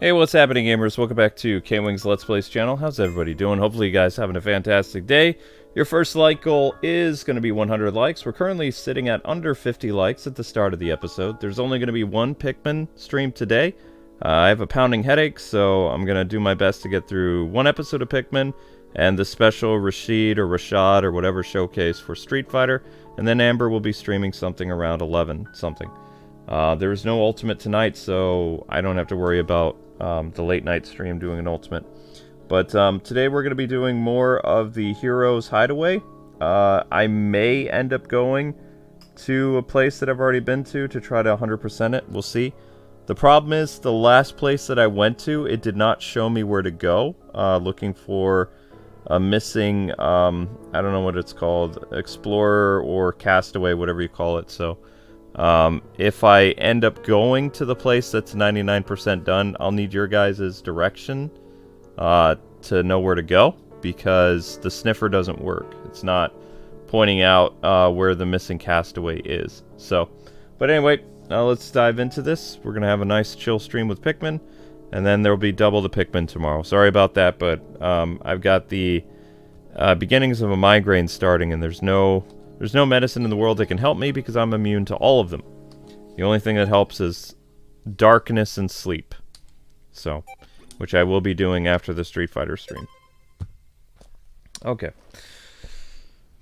Hey, what's happening, gamers? Welcome back to Kwingsletsplays channel. How's everybody doing? Hopefully you guys having a fantastic day. Your first like goal is going to be 100 likes. We're currently sitting at under 50 likes at the start of the episode. There's only going to be one Pikmin stream today. I have a pounding headache, so I'm going to do my best to get through one episode of Pikmin and the special Rashad or whatever showcase for Street Fighter. And then Amber will be streaming something around 11 something. There's no ultimate tonight, so I don't have to worry about the late night stream doing an ultimate. But today we're going to be doing more of the Heroes Hideaway. I may end up going to a place that I've already been to try to 100% it. We'll see. The problem is the last place that I went to, it did not show me where to go. Looking for a missing, I don't know what it's called, Explorer or Castaway, whatever you call it. So if I end up going to the place that's 99% done, I'll need your guys' direction to know where to go, because the sniffer doesn't work. It's not pointing out where the missing Castaway is. So, but anyway, let's dive into this. We're going to have a nice chill stream with Pikmin, and then there will be double the Pikmin tomorrow. Sorry about that, but I've got the beginnings of a migraine starting, and there's no medicine in the world that can help me because I'm immune to all of them. The only thing that helps is darkness and sleep. So, which I will be doing after the Street Fighter stream. Okay.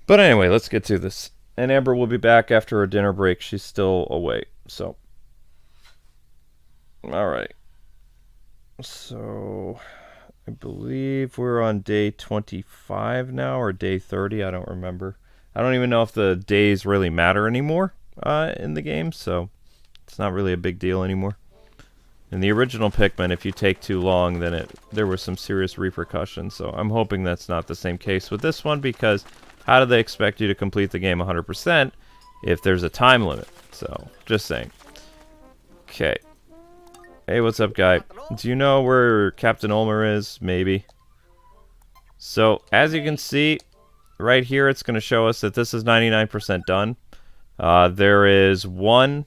But anyway, let's get to this. And Amber will be back after her dinner break. She's still away. So, alright. So, I believe we're on day 25 now, or day 30, I don't remember. I don't even know if the days really matter anymore in the game, so it's not really a big deal anymore. In the original Pikmin, if you take too long, then there were some serious repercussions, so I'm hoping that's not the same case with this one, because how do they expect you to complete the game 100% if there's a time limit? So, just saying. Okay. Hey, what's up, guy? Do you know where Captain Ulmer is? Maybe. So, as you can see, right here, it's going to show us that this is 99% done. There is one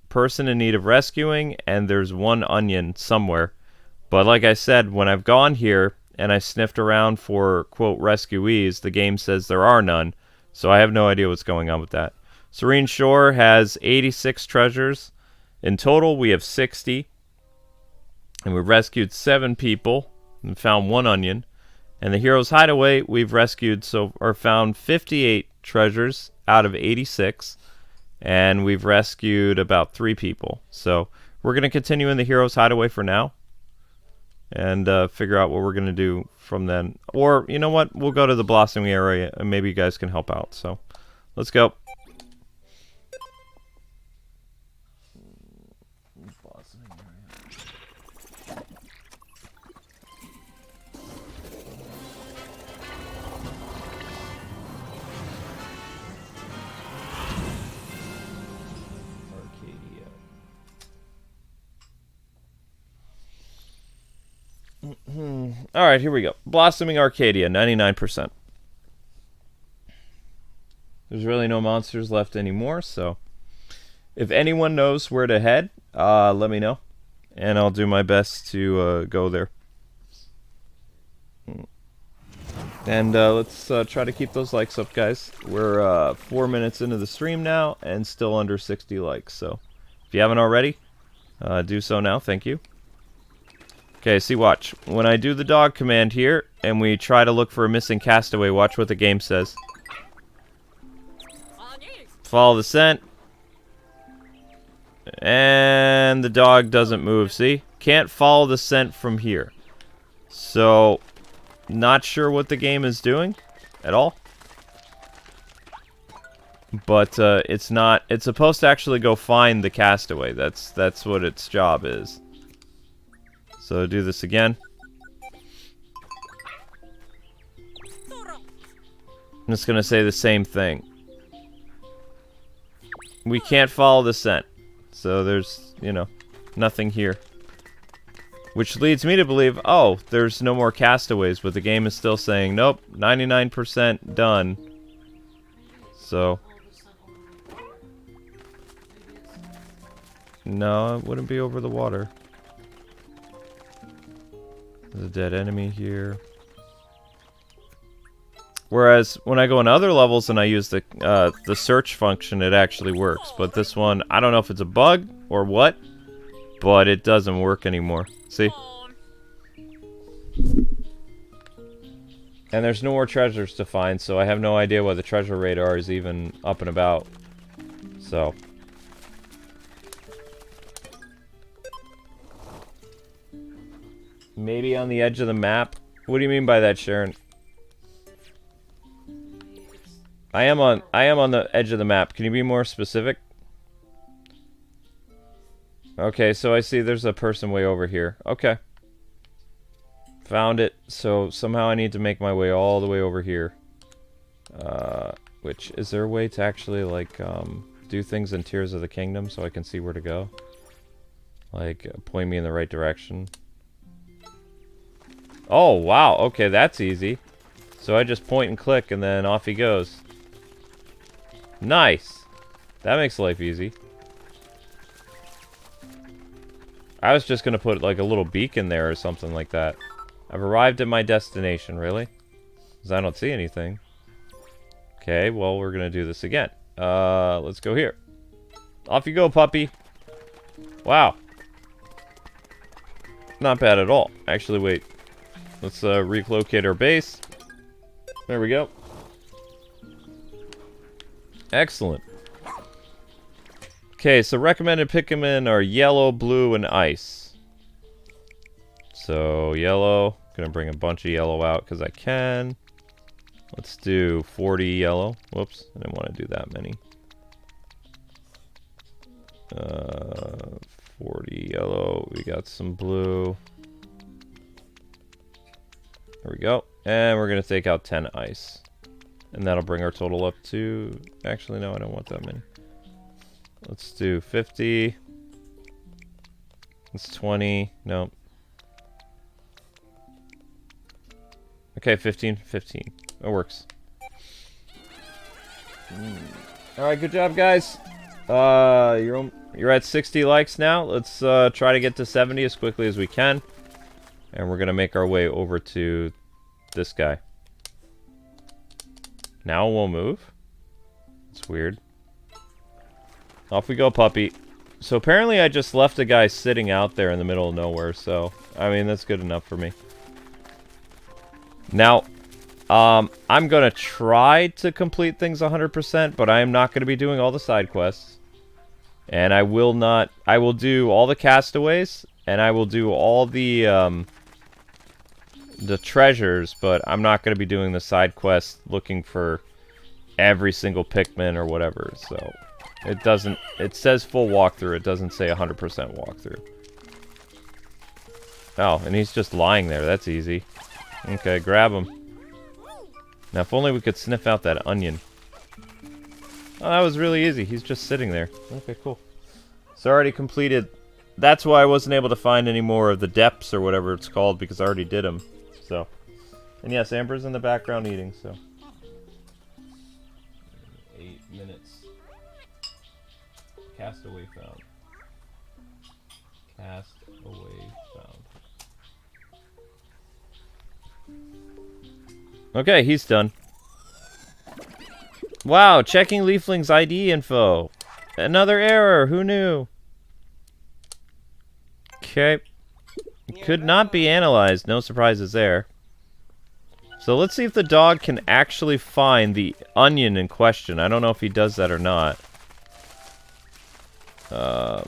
person in need of rescuing, and there's one onion somewhere. But like I said, when I've gone here and I sniffed around for, quote, rescuees, the game says there are none. So I have no idea what's going on with that. Serene Shore has 86 treasures. In total, we have 60. And we rescued 7 people and found 1 onion. And the Heroes Hideaway, we've rescued or found 58 treasures out of 86, and we've rescued about 3 people. So we're going to continue in the Heroes Hideaway for now, and figure out what we're going to do from then. Or, you know what, we'll go to the Blossoming area, and maybe you guys can help out. So let's go. Alright, here we go. Blossoming Arcadia, 99%. There's really no monsters left anymore, so if anyone knows where to head, let me know, and I'll do my best to go there. And let's try to keep those likes up, guys. We're 4 minutes into the stream now, and still under 60 likes, so if you haven't already, do so now. Thank you. Okay, see, watch. When I do the dog command here, and we try to look for a missing Castaway, watch what the game says. Follow the scent. And the dog doesn't move, see? Can't follow the scent from here. So, not sure what the game is doing at all. But it's supposed to actually go find the Castaway. That's what its job is. So do this again. I'm just going to say the same thing. We can't follow the scent. So there's, you know, nothing here. Which leads me to believe, oh, there's no more castaways, but the game is still saying, nope, 99% done. So No, it wouldn't be over the water. There's a dead enemy here. Whereas when I go in other levels and I use the search function, it actually works. But this one, I don't know if it's a bug or what, but it doesn't work anymore. See? And there's no more treasures to find, so I have no idea why the treasure radar is even up and about. So. Maybe on the edge of the map? What do you mean by that, Sharon? I am on the edge of the map. Can you be more specific? Okay, so I see there's a person way over here. Okay. Found it. So somehow I need to make my way all the way over here. Which, is there a way to actually, like, do things in Tears of the Kingdom so I can see where to go? Like, point me in the right direction. Oh, wow. Okay, that's easy. So I just point and click and then off he goes. Nice. That makes life easy. I was just gonna put like a little beacon there or something like that. I've arrived at my destination, really? Because I don't see anything. Okay, well, we're gonna do this again. Let's go here. Off you go, puppy. Wow. Not bad at all. Actually, wait. Let's relocate our base. There we go. Excellent. Okay, so recommended Pikmin are yellow, blue, and ice. So, yellow. Gonna bring a bunch of yellow out because I can. Let's do 40 yellow. Whoops, I didn't want to do that many. 40 yellow. We got some blue. There we go. And we're gonna take out 10 ice. And that'll bring our total up to... Actually, no, I don't want that many. Let's do 50. It's 20. Nope. Okay, 15. 15. That works. Alright, good job, guys. You're at 60 likes now. Let's try to get to 70 as quickly as we can. And we're going to make our way over to this guy. Now we'll move. It's weird. Off we go, puppy. So apparently I just left a guy sitting out there in the middle of nowhere, so... I mean, that's good enough for me. Now, I'm gonna try to complete things 100%, but I am not gonna be doing all the side quests. And I will not... I will do all the castaways, and I will do all the treasures, but I'm not gonna be doing the side quests looking for every single Pikmin or whatever, so... It doesn't... It says full walkthrough, it doesn't say 100% walkthrough. Oh, and he's just lying there, that's easy. Okay, grab him. Now, if only we could sniff out that onion. Oh, that was really easy, he's just sitting there. Okay, cool. So I already completed... That's why I wasn't able to find any more of the depths or whatever it's called, because I already did them. So... And yes, Amber's in the background eating, so... 8 minutes. Castaway found. Castaway found. Okay, he's done. Wow, checking Leafling's ID info. Another error, who knew? Okay. Could not be analyzed, no surprises there. So let's see if the dog can actually find the onion in question. I don't know if he does that or not.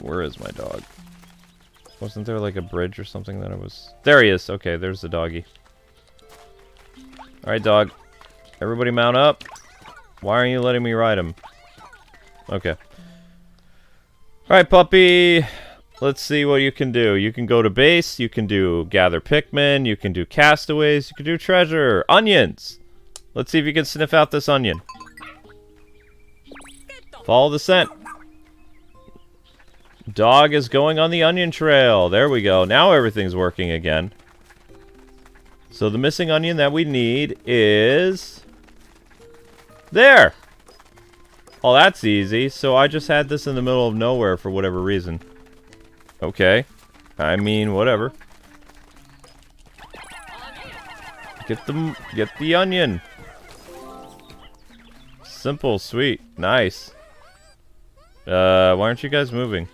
Where is my dog? Wasn't there like a bridge or something that I was... There he is. Okay, there's the doggy. Alright, dog. Everybody mount up. Why aren't you letting me ride him? Okay. Alright, puppy. Let's see what you can do. You can go to base. You can do gather Pikmin. You can do castaways. You can do treasure. Onions. Let's see if you can sniff out this onion. Follow the scent. Dog is going on the onion trail. There we go. Now everything's working again. So the missing onion that we need is... There! Oh, that's easy. So I just had this in the middle of nowhere for whatever reason. Okay. I mean, whatever. Get the onion. Simple, sweet, nice. Why aren't you guys moving?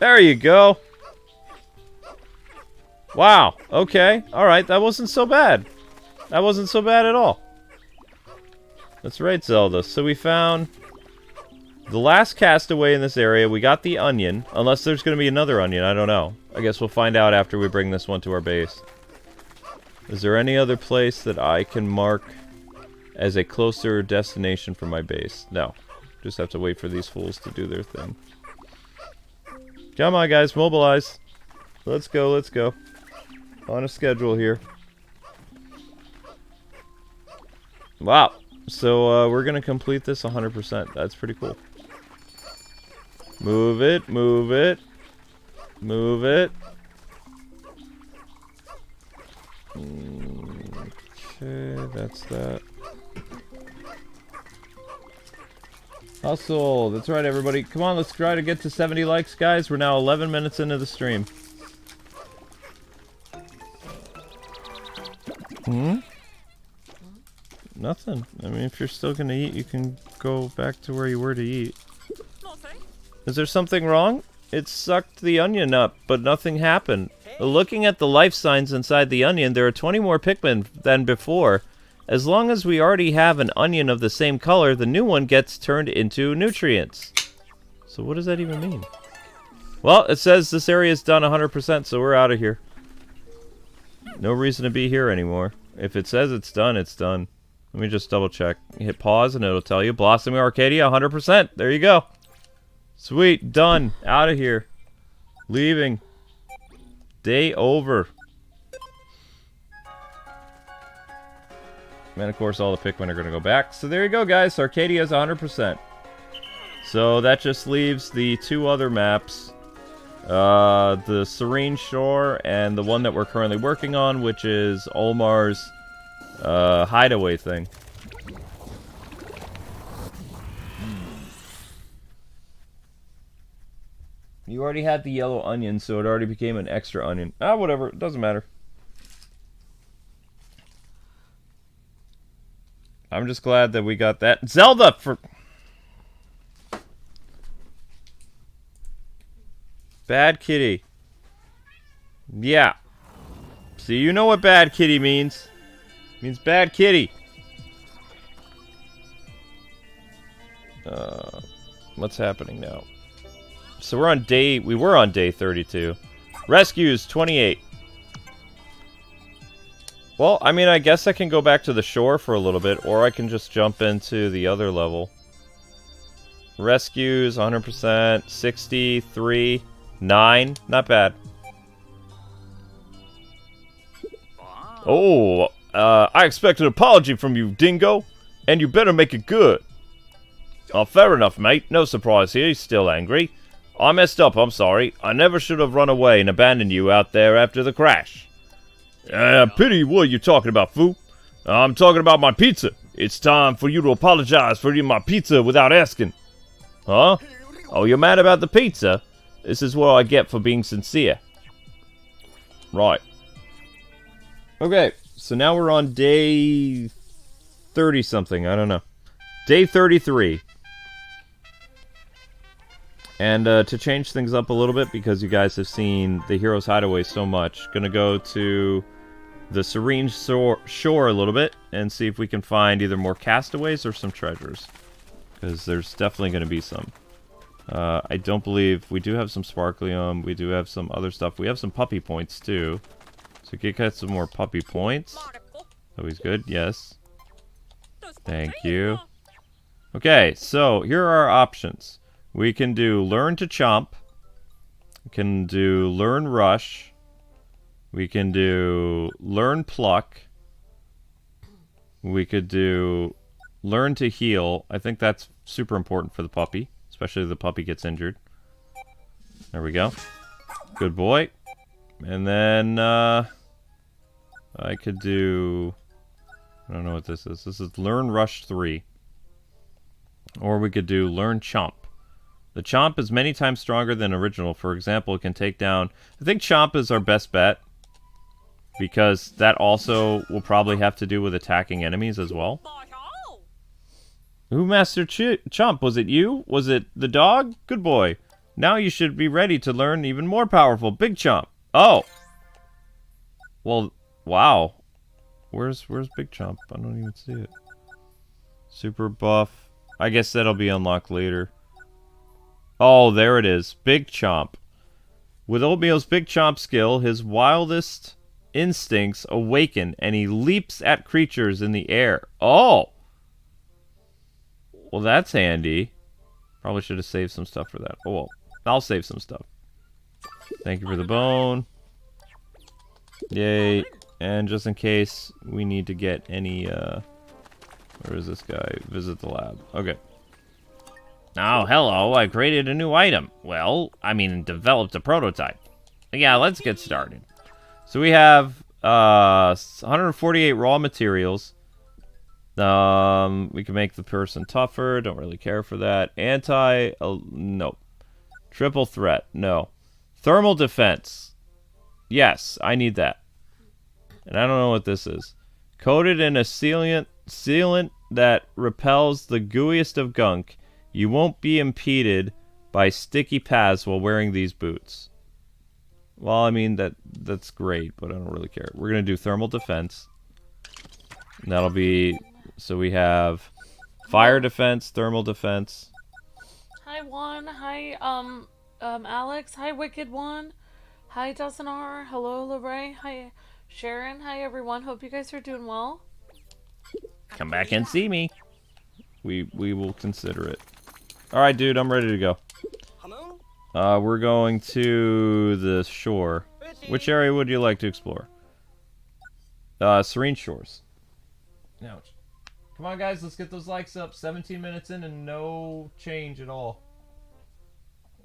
There you go. Wow, okay, alright, that wasn't so bad. That wasn't so bad at all. That's right, Zelda. So we found the last castaway in this area. We got the onion. Unless there's going to be another onion, I don't know. I guess we'll find out after we bring this one to our base. Is there any other place that I can mark as a closer destination for my base? No. Just have to wait for these fools to do their thing. Come on, guys, mobilize. Let's go, let's go. On a schedule here. Wow. So, we're gonna complete this 100%. That's pretty cool. Move it, move it. Move it. Okay, that's that. Hustle. That's right, everybody. Come on, let's try to get to 70 likes, guys. We're now 11 minutes into the stream. Nothing. I mean, if you're still gonna eat, you can go back to where you were to eat. Is there something wrong? It sucked the onion up, but nothing happened. Looking at the life signs inside the onion, there are 20 more Pikmin than before. As long as we already have an onion of the same color, the new one gets turned into nutrients. So what does that even mean? Well, it says this area is done 100%, so we're out of here. No reason to be here anymore. If it says it's done, it's done. Let me just double check. Hit pause and it'll tell you. Blossoming Arcadia, 100%. There you go. Sweet. Done. Out of here. Leaving. Day over. And of course all the Pikmin are going to go back. So there you go, guys. Arcadia is 100%. So that just leaves the two other maps. The Serene Shore and the one that we're currently working on, which is Olmar's hideaway thing. You already had the yellow onion, so it already became an extra onion. Ah, whatever. It doesn't matter. I'm just glad that we got that. Zelda for... Bad kitty. Yeah. See, you know what bad kitty means. It means bad kitty. What's happening now? So we're on day... We were on day 32. Rescues, 28. Well, I mean, I guess I can go back to the shore for a little bit, or I can just jump into the other level. Rescues, 100%. 63. 9. Not bad. Oh, I expect an apology from you, Dingo. And you better make it good. Oh, fair enough, mate. No surprise here. He's still angry. I messed up, I'm sorry. I never should have run away and abandoned you out there after the crash. Pity what you're talking about, fool. I'm talking about my pizza. It's time for you to apologize for eating my pizza without asking. Huh? Oh, you're mad about the pizza? This is what I get for being sincere. Right. Okay, so now we're on day 30-something. I don't know. Day 33. And to change things up a little bit, because you guys have seen the Hero's Hideaway so much, gonna go to the Serene Shore a little bit and see if we can find either more castaways or some treasures. Because there's definitely gonna be some. I don't believe... We do have some sparklium. We do have some other stuff. We have some puppy points, too. So get some more puppy points. Always good. Yes. Thank you. Okay, so here are our options. We can do Learn to Chomp. We can do Learn Rush. We can do Learn Pluck. We could do Learn to Heal. I think that's super important for the puppy. Especially if the puppy gets injured. There we go. Good boy. And then, I could do... I don't know what this is. This is Learn Rush 3. Or we could do Learn Chomp. The Chomp is many times stronger than original. For example, it can take down... I think Chomp is our best bet. because that also will probably have to do with attacking enemies as well. Who Master Chump? Was it you? Was it the dog? Good boy. Now you should be ready to learn even more powerful Big Chomp. Oh. Well, wow. Where's Big Chomp? I don't even see it. Super buff. I guess that'll be unlocked later. Oh, there it is. Big Chomp. With Oatmeal's Big Chomp skill, his wildest instincts awaken and he leaps at creatures in the air. Oh. Well, that's handy. Probably should have saved some stuff for that. Oh, well. I'll save some stuff. Thank you for the bone. Yay. And just in case we need to get any, where is this guy? Visit the lab. Okay. Oh, hello. I created a new item. Well, I mean, developed a prototype. Yeah, let's get started. So we have 148 raw materials. We can make the person tougher. Don't really care for that. No. Triple threat. No. Thermal defense. Yes, I need that. And I don't know what this is. Coated in a sealant that repels the gooeyest of gunk. You won't be impeded by sticky paths while wearing these boots. Well, I mean, that's great, but I don't really care. We're going to do thermal defense. And that'll be... So we have fire defense, thermal defense. Hi, Juan. Hi, Alex. Hi, Wicked One. Hi, Dustin-R. Hello, Lorray. Hi, Sharon. Hi, everyone. Hope you guys are doing well. Come back and see me. We will consider it. Alright, dude. I'm ready to go. We're going to the shore. Which area would you like to explore? Serene Shores. Ouch. Come on, guys, let's get those likes up. 17 minutes in and no change at all.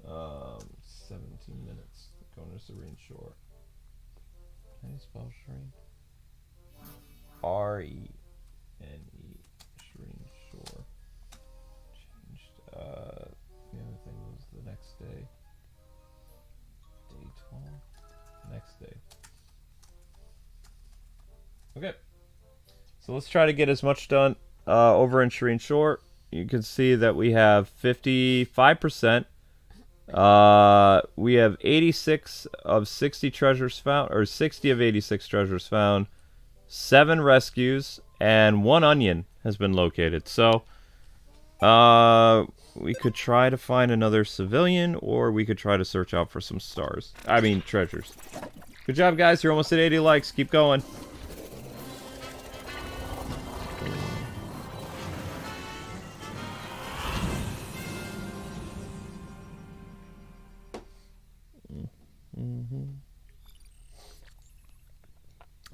17 minutes. Going to Serene Shore. How do you spell Serene? R-E-N-E. Serene Shore. Changed. The other thing was the next day. Day 12. Next day. Okay. So let's try to get as much done over in Serene Shore. You can see that we have 55%. We have 86 of 60 treasures found, or 60 of 86 treasures found. 7 rescues, and 1 onion has been located. So, we could try to find another civilian, or we could try to search out for some stars. I mean, treasures. Good job, guys. You're almost at 80 likes. Keep going.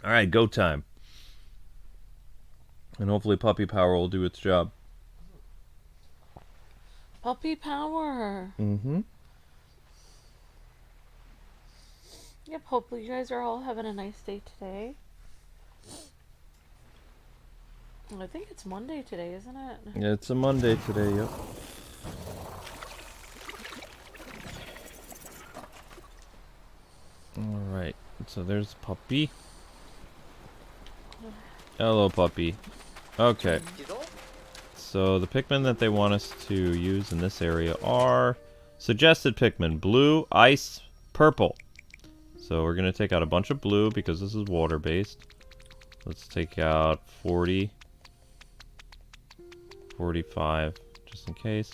Alright, go time. And hopefully Puppy Power will do its job. Puppy Power. Mm-hmm. Yep, hopefully you guys are all having a nice day today. I think it's Monday today, isn't it? Yeah, it's a Monday today, yep. Alright, so there's Puppy. Hello, Puppy. Okay. So the Pikmin that they want us to use in this area are suggested Pikmin. Blue, ice, purple. So we're going to take out a bunch of blue because this is water-based. Let's take out 40. 45, just in case.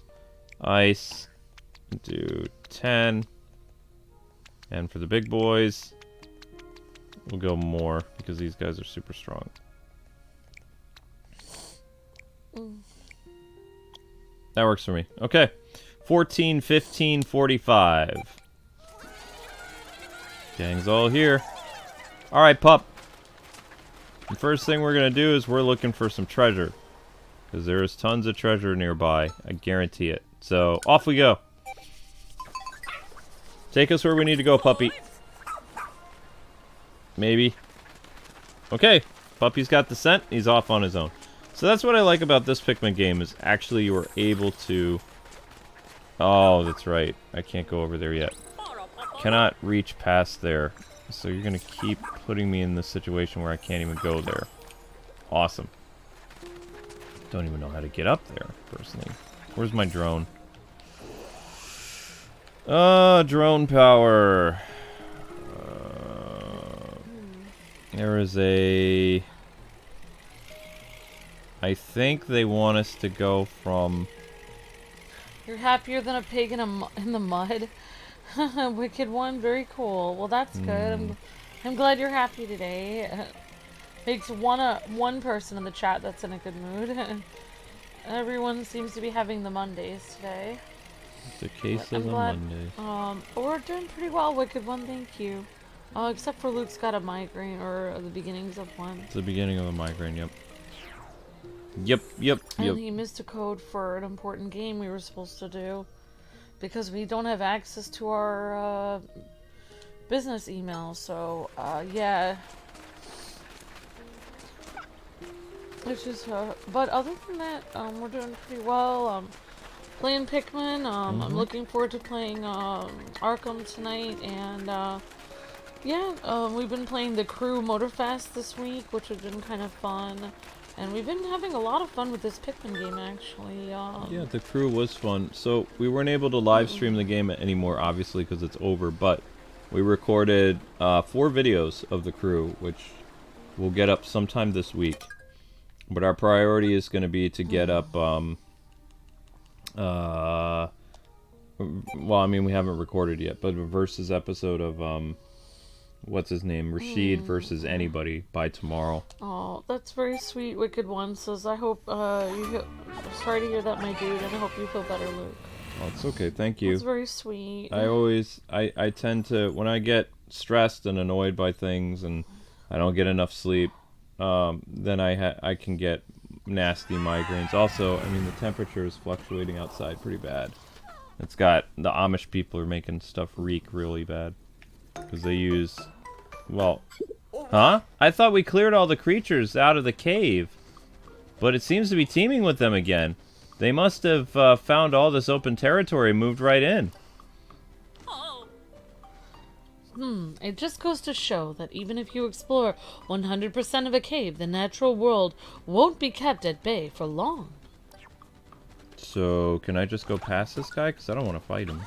Ice. Do 10. And for the big boys, we'll go more because these guys are super strong. That works for me. Okay. 14, 15, 45. Gang's all here. Alright, pup. The first thing we're going to do is we're looking for some treasure. Because there is tons of treasure nearby. I guarantee it. So, off we go. Take us where we need to go, puppy. Maybe. Okay. Puppy's got the scent. He's off on his own. So that's what I like about this Pikmin game, is actually you are able to... Oh, that's right. I can't go over there yet. Cannot reach past there. So you're gonna keep putting me in this situation where I can't even go there. Awesome. Don't even know how to get up there, personally. Where's my drone? Drone power. There is a... I think they want us to go from... You're happier than a pig in the mud. Wicked one, very cool. Well, that's good. I'm glad you're happy today. Makes one person in the chat that's in a good mood. Everyone seems to be having the Mondays today. It's a case of the Mondays. But we're doing pretty well, Wicked one, thank you. Except for Luke's got a migraine, or the beginnings of one. It's the beginning of a migraine, yep. And he missed a code for an important game we were supposed to do. Because we don't have access to our business email, so yeah. It's just, but other than that, we're doing pretty well. Playing Pikmin. I'm looking forward to playing Arkham tonight, and yeah, we've been playing the Crew Motorfest this week, which has been kind of fun. And we've been having a lot of fun with this Pikmin game, actually. Yeah, the Crew was fun. So we weren't able to live stream the game anymore, obviously, because it's over. But we recorded 4 videos of the Crew, which we'll get up sometime this week. But our priority is going to be to get up... well, I mean, we haven't recorded yet, but a versus episode of... what's his name? Rashid versus anybody by tomorrow. Oh, that's very sweet, Wicked One. Says, I hope sorry to hear that, my dude, and I hope you feel better, Luke. Oh, it's okay, thank you. It's very sweet. I tend to, when I get stressed and annoyed by things and I don't get enough sleep, then I can get nasty migraines. Also, I mean, the temperature is fluctuating outside pretty bad. It's got, the Amish people are making stuff reek really bad. Because they use... Well... Huh? I thought we cleared all the creatures out of the cave. But it seems to be teaming with them again. They must have found all this open territory and moved right in. It just goes to show that even if you explore 100% of a cave, the natural world won't be kept at bay for long. So, can I just go past this guy? Because I don't want to fight him.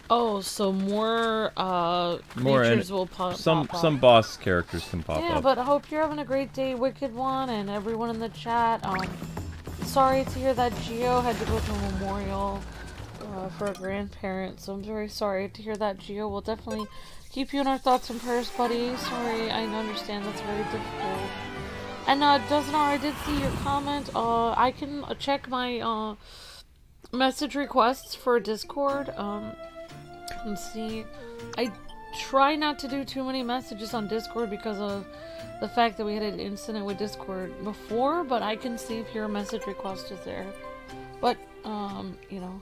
Oh, so more creatures will pop up. Some boss characters can pop up. Yeah, but I hope you're having a great day, Wicked One, and everyone in the chat. Sorry to hear that Geo had to go to a memorial for a grandparent, so I'm very sorry to hear that, Geo. We'll definitely keep you in our thoughts and prayers, buddy. Sorry, I understand that's very difficult. And Dozenar, I did see your comment. I can check my message requests for Discord. And see, I try not to do too many messages on Discord because of the fact that we had an incident with Discord before, but I can see if your message request is there. But, you know,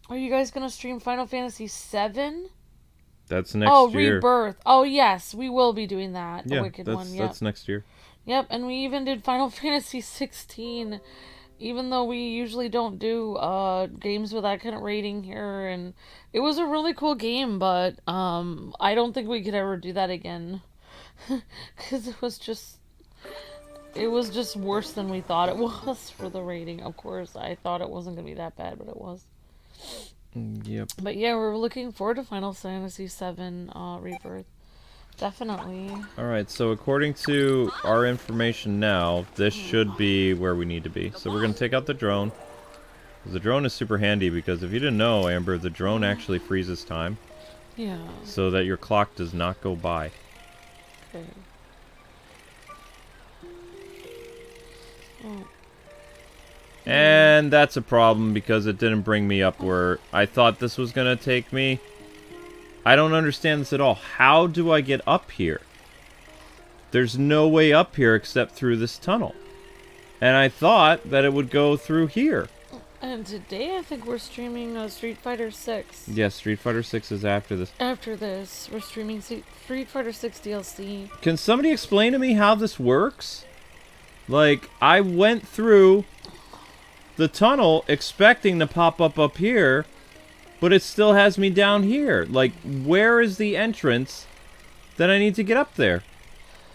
are you guys gonna stream Final Fantasy VII? That's next year. Rebirth. Oh, yes, we will be doing that. Yeah, A Wicked One. Yep. That's next year. Yep, and we even did Final Fantasy 16. Even though we usually don't do games with that kind of rating here, and it was a really cool game, but I don't think we could ever do that again, because it was just worse than we thought it was for the rating. Of course, I thought it wasn't gonna be that bad, but it was. Yep. But yeah, we're looking forward to Final Fantasy VII Rebirth. Definitely. Alright, so according to our information now, this should be where we need to be. So we're going to take out the drone. The drone is super handy because if you didn't know, Amber, the drone actually freezes time. Yeah. So that your clock does not go by. Okay. Oh. And that's a problem because it didn't bring me up where I thought this was going to take me. I don't understand this at all. How do I get up here? There's no way up here except through this tunnel. And I thought that it would go through here. And today I think we're streaming Street Fighter 6. Yes, Street Fighter 6 is after this. After this, we're streaming Street Fighter 6 DLC. Can somebody explain to me how this works? Like, I went through the tunnel expecting to pop up here, but it still has me down here. Like, where is the entrance that I need to get up there.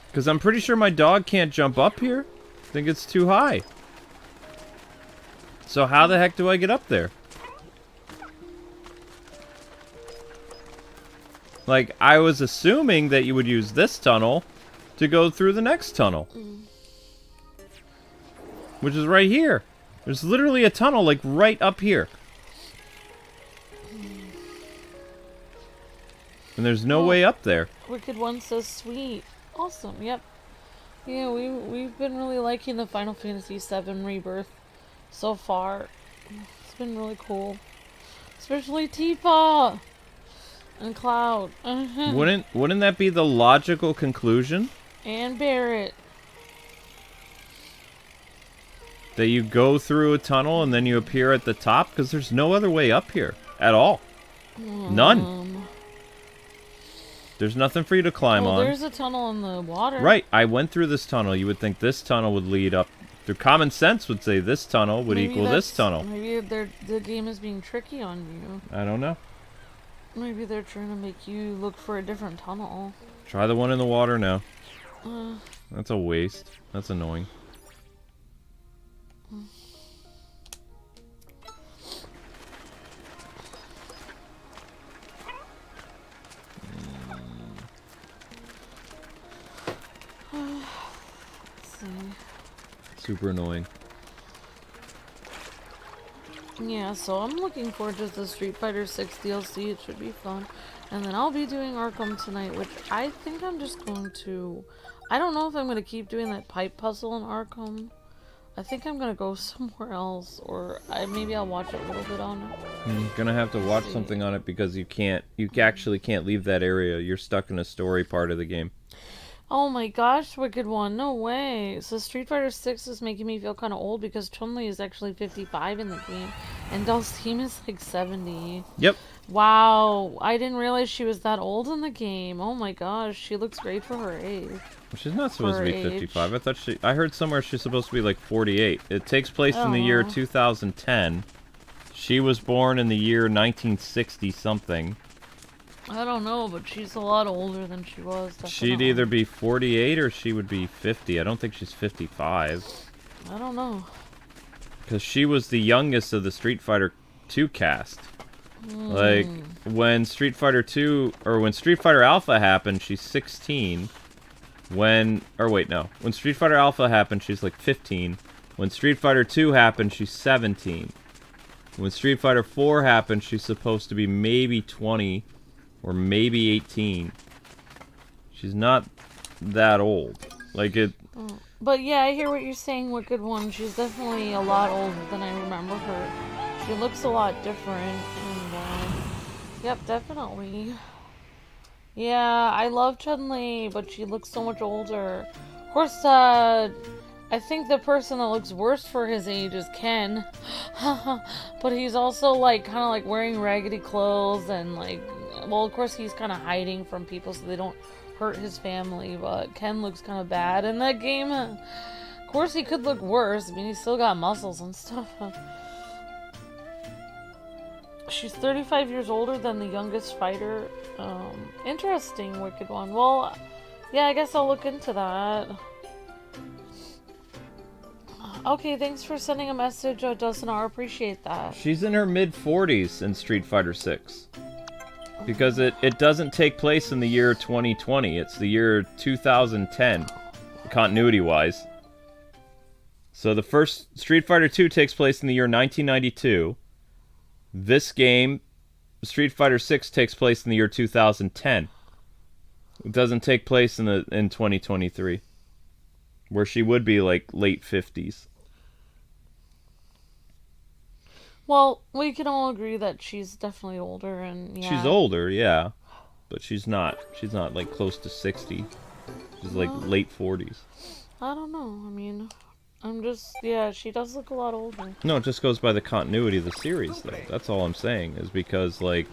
Because I'm pretty sure my dog can't jump up here. I think it's too high. So how the heck do I get up there? Like, I was assuming that you would use this tunnel to go through the next tunnel. Which is right here. There's literally a tunnel, like, right up here. And there's no way up there. Wicked One says sweet. Awesome, yep. Yeah, we've been really liking the Final Fantasy VII Rebirth so far. It's been really cool. Especially Tifa! And Cloud. Wouldn't that be the logical conclusion? And Barrett. That you go through a tunnel and then you appear at the top? Because there's no other way up here. At all. None. There's nothing for you to climb on. There's a tunnel in the water. Right. I went through this tunnel. You would think this tunnel would lead up. Through common sense would say this tunnel would equal this tunnel. Maybe the game is being tricky on you. I don't know. Maybe they're trying to make you look for a different tunnel. Try the one in the water now. That's a waste. That's annoying. Super annoying. Yeah, so I'm looking forward to the Street Fighter 6 DLC. It should be fun. And then I'll be doing Arkham tonight, which I think I'm just going to... I don't know if I'm going to keep doing that pipe puzzle in Arkham. I think I'm going to go somewhere else, or maybe I'll watch a little bit on it. You're going to have to watch something on it because you actually can't leave that area. You're stuck in a story part of the game. Oh my gosh, Wicked One, no way. So Street Fighter 6 is making me feel kind of old because Chun-Li is actually 55 in the game. And Dulcine is like 70. Yep. Wow, I didn't realize she was that old in the game. Oh my gosh, she looks great for her age. She's not supposed to be 55. I heard somewhere she's supposed to be like 48. It takes place in the year 2010. She was born in the year 1960 something. I don't know, but she's a lot older than she was. Definitely. She'd either be 48 or she would be 50. I don't think she's 55. I don't know. Because she was the youngest of the Street Fighter 2 cast. Like, when Street Fighter 2, or when Street Fighter Alpha happened, she's 16. When Street Fighter Alpha happened, she's like 15. When Street Fighter 2 happened, she's 17. When Street Fighter 4 happened, she's supposed to be maybe 20. Or maybe 18. She's not that old. Like it... But yeah, I hear what you're saying, Wicked One. She's definitely a lot older than I remember her. She looks a lot different. And, yep, definitely. Yeah, I love Chun-Li, but she looks so much older. Of course, I think the person that looks worse for his age is Ken. But he's also, like, kind of like wearing raggedy clothes and, like... Well, of course, he's kind of hiding from people so they don't hurt his family, but Ken looks kind of bad in that game. Of course, he could look worse. I mean, he's still got muscles and stuff. She's 35 years older than the youngest fighter. Interesting, Wicked One. Well, yeah, I guess I'll look into that. Okay, thanks for sending a message, Dustin. I appreciate that. She's in her mid-40s in Street Fighter 6. Because it doesn't take place in the year 2020. It's the year 2010, continuity-wise. So the first Street Fighter 2 takes place in the year 1992. This game, Street Fighter 6, takes place in the year 2010. It doesn't take place in 2023, where she would be like late 50s. Well, we can all agree that she's definitely older, and yeah. She's older, yeah, but she's not like close to 60. She's like late 40s. I don't know. I mean, yeah, she does look a lot older. No, it just goes by the continuity of the series, though. That's all I'm saying, is because, like,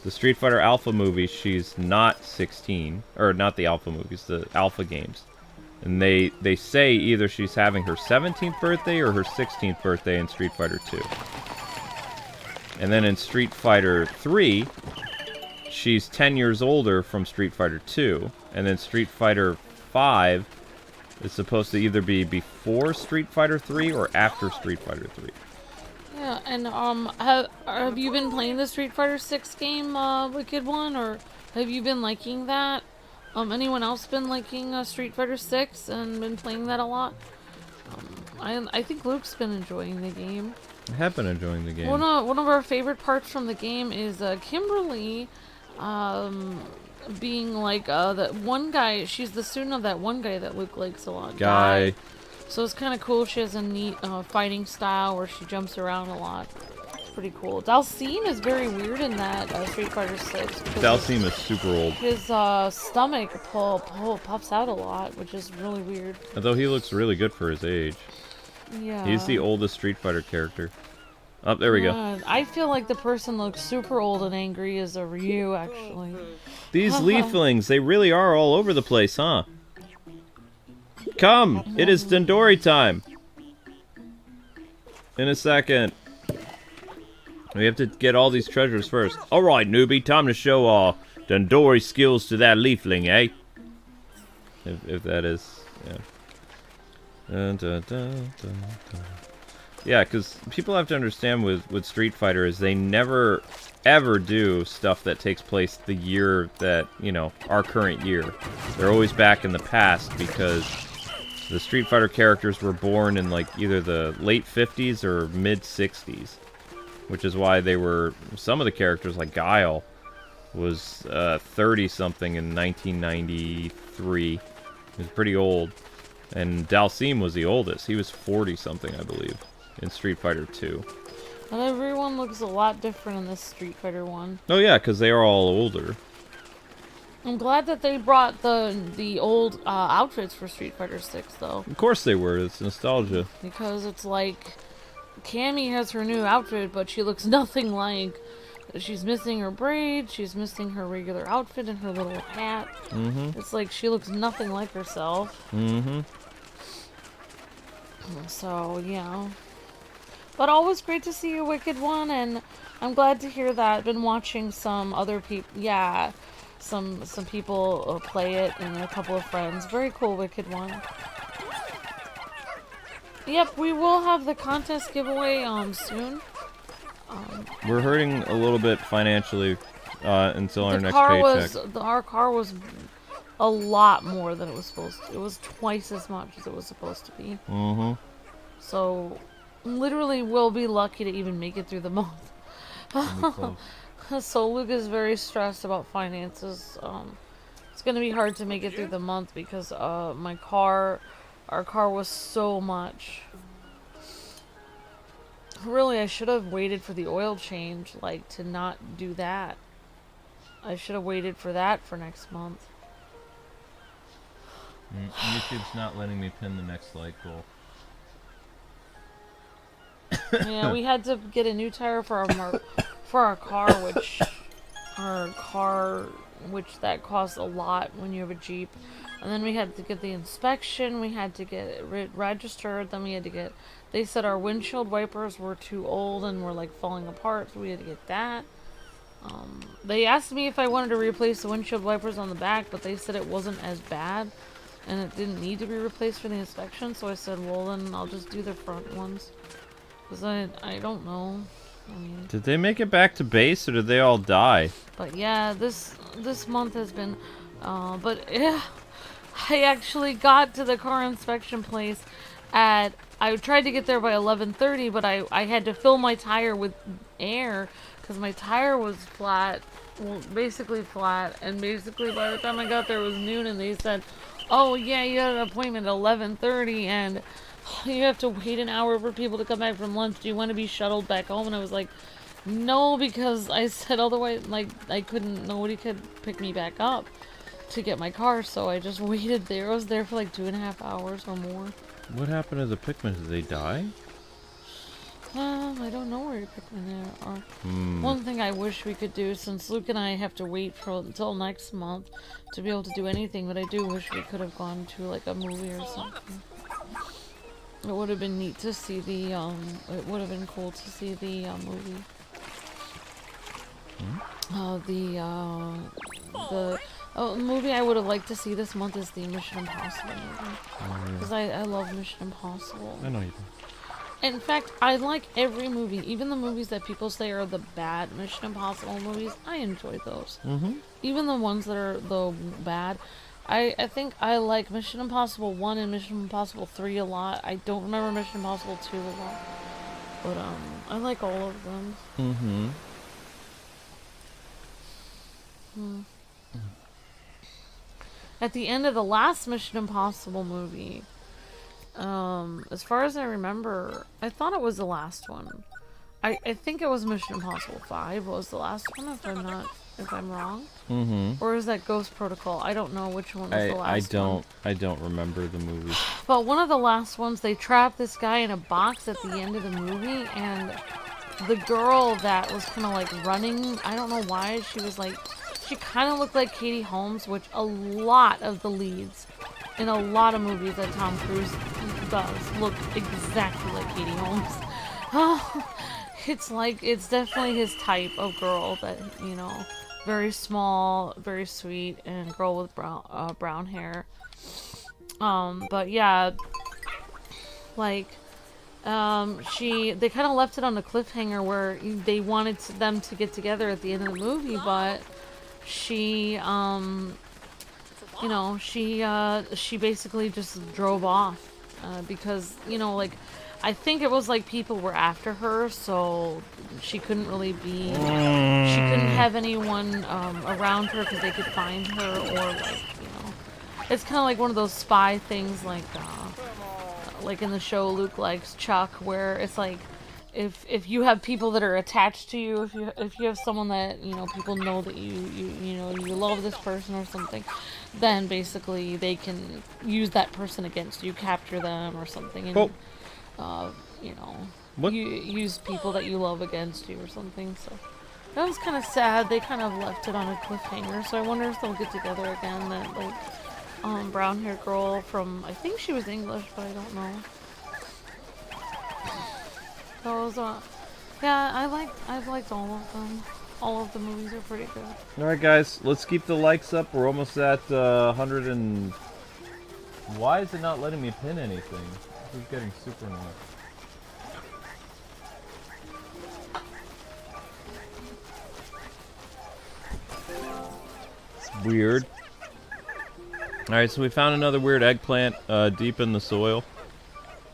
the Street Fighter Alpha movies, she's not 16, or not the Alpha movies, the Alpha games. And they say either she's having her 17th birthday or her 16th birthday in Street Fighter 2. And then in Street Fighter 3, she's 10 years older from Street Fighter 2, and then Street Fighter 5 is supposed to either be before Street Fighter 3 or after Street Fighter 3. Yeah, and have you been playing the Street Fighter 6 game, Wicked One, or have you been liking that? Anyone else been liking Street Fighter 6 and been playing that a lot? I think Luke's been enjoying the game. I have been enjoying the game. One of our favorite parts from the game is Kimberly, being like that one guy. She's the student of that one guy that Luke likes a lot. Guy. So it's kind of cool. She has a neat fighting style where she jumps around a lot. It's pretty cool. Dalcine is very weird in that Street Fighter 6. Dalcine is super old. His stomach puffs out a lot, which is really weird. Although he looks really good for his age. Yeah. He's the oldest Street Fighter character. Oh, there we go. I feel like the person looks super old and angry is a Ryu, actually. These leaflings, they really are all over the place, huh? Come! It is Dandori time! In a second. We have to get all these treasures first. Alright, newbie, time to show our Dandori skills to that leafling, eh? If that is, yeah. Dun, dun, dun, dun, dun. Yeah, because people have to understand with Street Fighter is they never, ever do stuff that takes place the year that, you know, our current year. They're always back in the past because the Street Fighter characters were born in, like, either the late 50s or mid-60s. Which is why they were, some of the characters, like Guile, was 30-something in 1993. He was pretty old. And Dalcine was the oldest. He was 40-something, I believe, in Street Fighter 2. And everyone looks a lot different in this Street Fighter 1. Oh yeah, because they are all older. I'm glad that they brought the old outfits for Street Fighter 6, though. Of course they were. It's nostalgia. Because it's like, Cammy has her new outfit, but she looks nothing like... She's missing her braid, she's missing her regular outfit and her little hat. Mm-hmm. It's like she looks nothing like herself. Mm-hmm. So, yeah. But always great to see you, Wicked One, and I'm glad to hear that. Been watching some other people, yeah, some people play it, and a couple of friends. Very cool, Wicked One. Yep, we will have the contest giveaway soon. We're hurting a little bit financially until our next paycheck. Our car was a lot more than it was supposed to. It was twice as much as it was supposed to be. Mm-hmm. So, literally, we'll be lucky to even make it through the month. So Luke is very stressed about finances. It's gonna be hard to make it through the month because our car was so much. Really, I should have waited for the oil change, like, to not do that. I should have waited for that for next month. YouTube's not letting me pin the next like goal. Yeah, we had to get a new tire for our car, which that costs a lot when you have a Jeep. And then we had to get the inspection, we had to get it registered, then we had to get... They said our windshield wipers were too old and were like falling apart, so we had to get that. They asked me if I wanted to replace the windshield wipers on the back, but they said it wasn't as bad and it didn't need to be replaced for the inspection, so I said, well, then I'll just do the front ones. Because I don't know. I mean, did they make it back to base or did they all die? But yeah, this month has been... but yeah, I actually got to the car inspection place at... I tried to get there by 11:30, but I had to fill my tire with air because my tire was flat, well, basically flat, and basically by the time I got there it was noon, and they said, oh yeah, you had an appointment at 11:30, and you have to wait an hour for people to come back from lunch. Do you want to be shuttled back home? And I was like, no, because I said otherwise, like, nobody could pick me back up to get my car, so I just waited there. I was there for like 2.5 hours or more. What happened to the Pikmin? Did they die? I don't know where your Pikmin are. One thing I wish we could do, since Luke and I have to wait until next month to be able to do anything, but I do wish we could have gone to like a movie or something. It would have been neat to see the, it would have been cool to see the movie. The movie I would have liked to see this month is the Mission Impossible movie. Because I love Mission Impossible. I know you do. In fact, I like every movie, even the movies that people say are the bad Mission Impossible movies. I enjoy those. Even the ones that are the bad. I think I like Mission Impossible 1 and Mission Impossible 3 a lot. I don't remember Mission Impossible 2 a lot. But, I like all of them. At the end of the last Mission Impossible movie, as far as I remember, I thought it was the last one. I think it was Mission Impossible 5 was the last one, if I'm wrong. Or is that Ghost Protocol? I don't know which one was the last one. I don't remember the movie. But one of the last ones, they trapped this guy in a box at the end of the movie, and the girl that was kind of like running, I don't know why, she kind of looked like Katie Holmes, which a lot of the leads in a lot of movies that Tom Cruise does look exactly like Katie Holmes. It's definitely his type of girl that, very small, very sweet, and girl with brown hair. But yeah, they kind of left it on a cliffhanger where they wanted them to get together at the end of the movie, but she basically just drove off, because, I think it was like people were after her, so she couldn't really she couldn't have anyone around her because they could find her, or it's kind of like one of those spy things, like in the show Luke Likes Chuck, where it's like, if you have people that are attached to you, if you have someone that, people know that you love this person or something, then basically they can use that person against you, capture them or something, and use people that you love against you or something. So that was kind of sad. They kind of left it on a cliffhanger, so I wonder if they'll get together again. That brown haired girl from, I think she was English, but I don't know. Those I've liked all of them. All of the movies are pretty good. Alright guys, let's keep the likes up. We're almost at 100 and... Why is it not letting me pin anything? This is getting super annoying. It's weird. Alright, so we found another weird eggplant deep in the soil,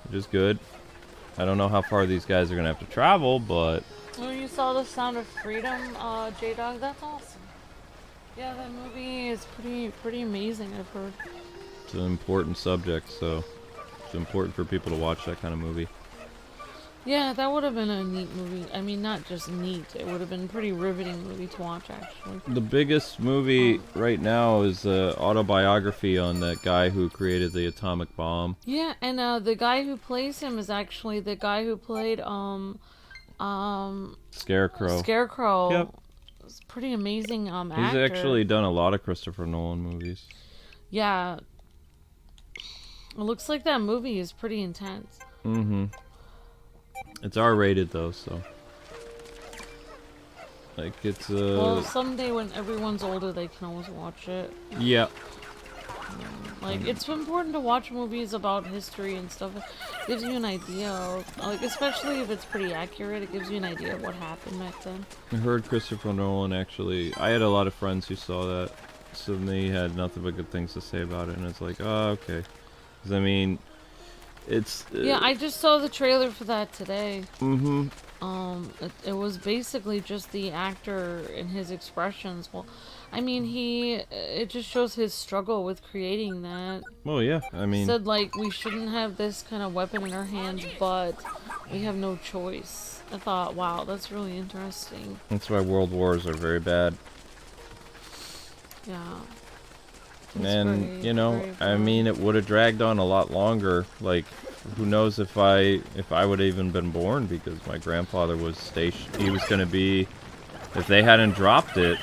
which is good. I don't know how far these guys are going to have to travel, but... Oh, you saw The Sound of Freedom, J-Dog? That's awesome. Yeah, that movie is pretty amazing, I've heard. It's an important subject, so it's important for people to watch that kind of movie. Yeah, that would have been a neat movie. I mean, not just neat. It would have been a pretty riveting movie to watch, actually. The biggest movie right now is an autobiography on that guy who created the atomic bomb. Yeah, and the guy who plays him is actually the guy who played Scarecrow. Scarecrow. Yep. It's a pretty amazing actor. He's actually done a lot of Christopher Nolan movies. Yeah. It looks like that movie is pretty intense. It's R-rated though, so like it's well, someday when everyone's older, they can always watch it. Yeah. Like, it's important to watch movies about history and stuff. It gives you an idea of, like, especially if it's pretty accurate, it gives you an idea of what happened back then. I heard Christopher Nolan actually. I had a lot of friends who saw that, so they had nothing but good things to say about it, and it's like, oh, okay. 'Cause I mean, it's yeah, I just saw the trailer for that today. It was basically just the actor and his expressions. Well, I mean, it just shows his struggle with creating that. Well, yeah, I mean, he said, like, we shouldn't have this kind of weapon in our hands, but we have no choice. I thought, wow, that's really interesting. That's why world wars are very bad. Yeah. And you know, I mean, it would have dragged on a lot longer. Like, who knows if I would have even been born, because my grandfather was stationed. He was going to be, if they hadn't dropped it,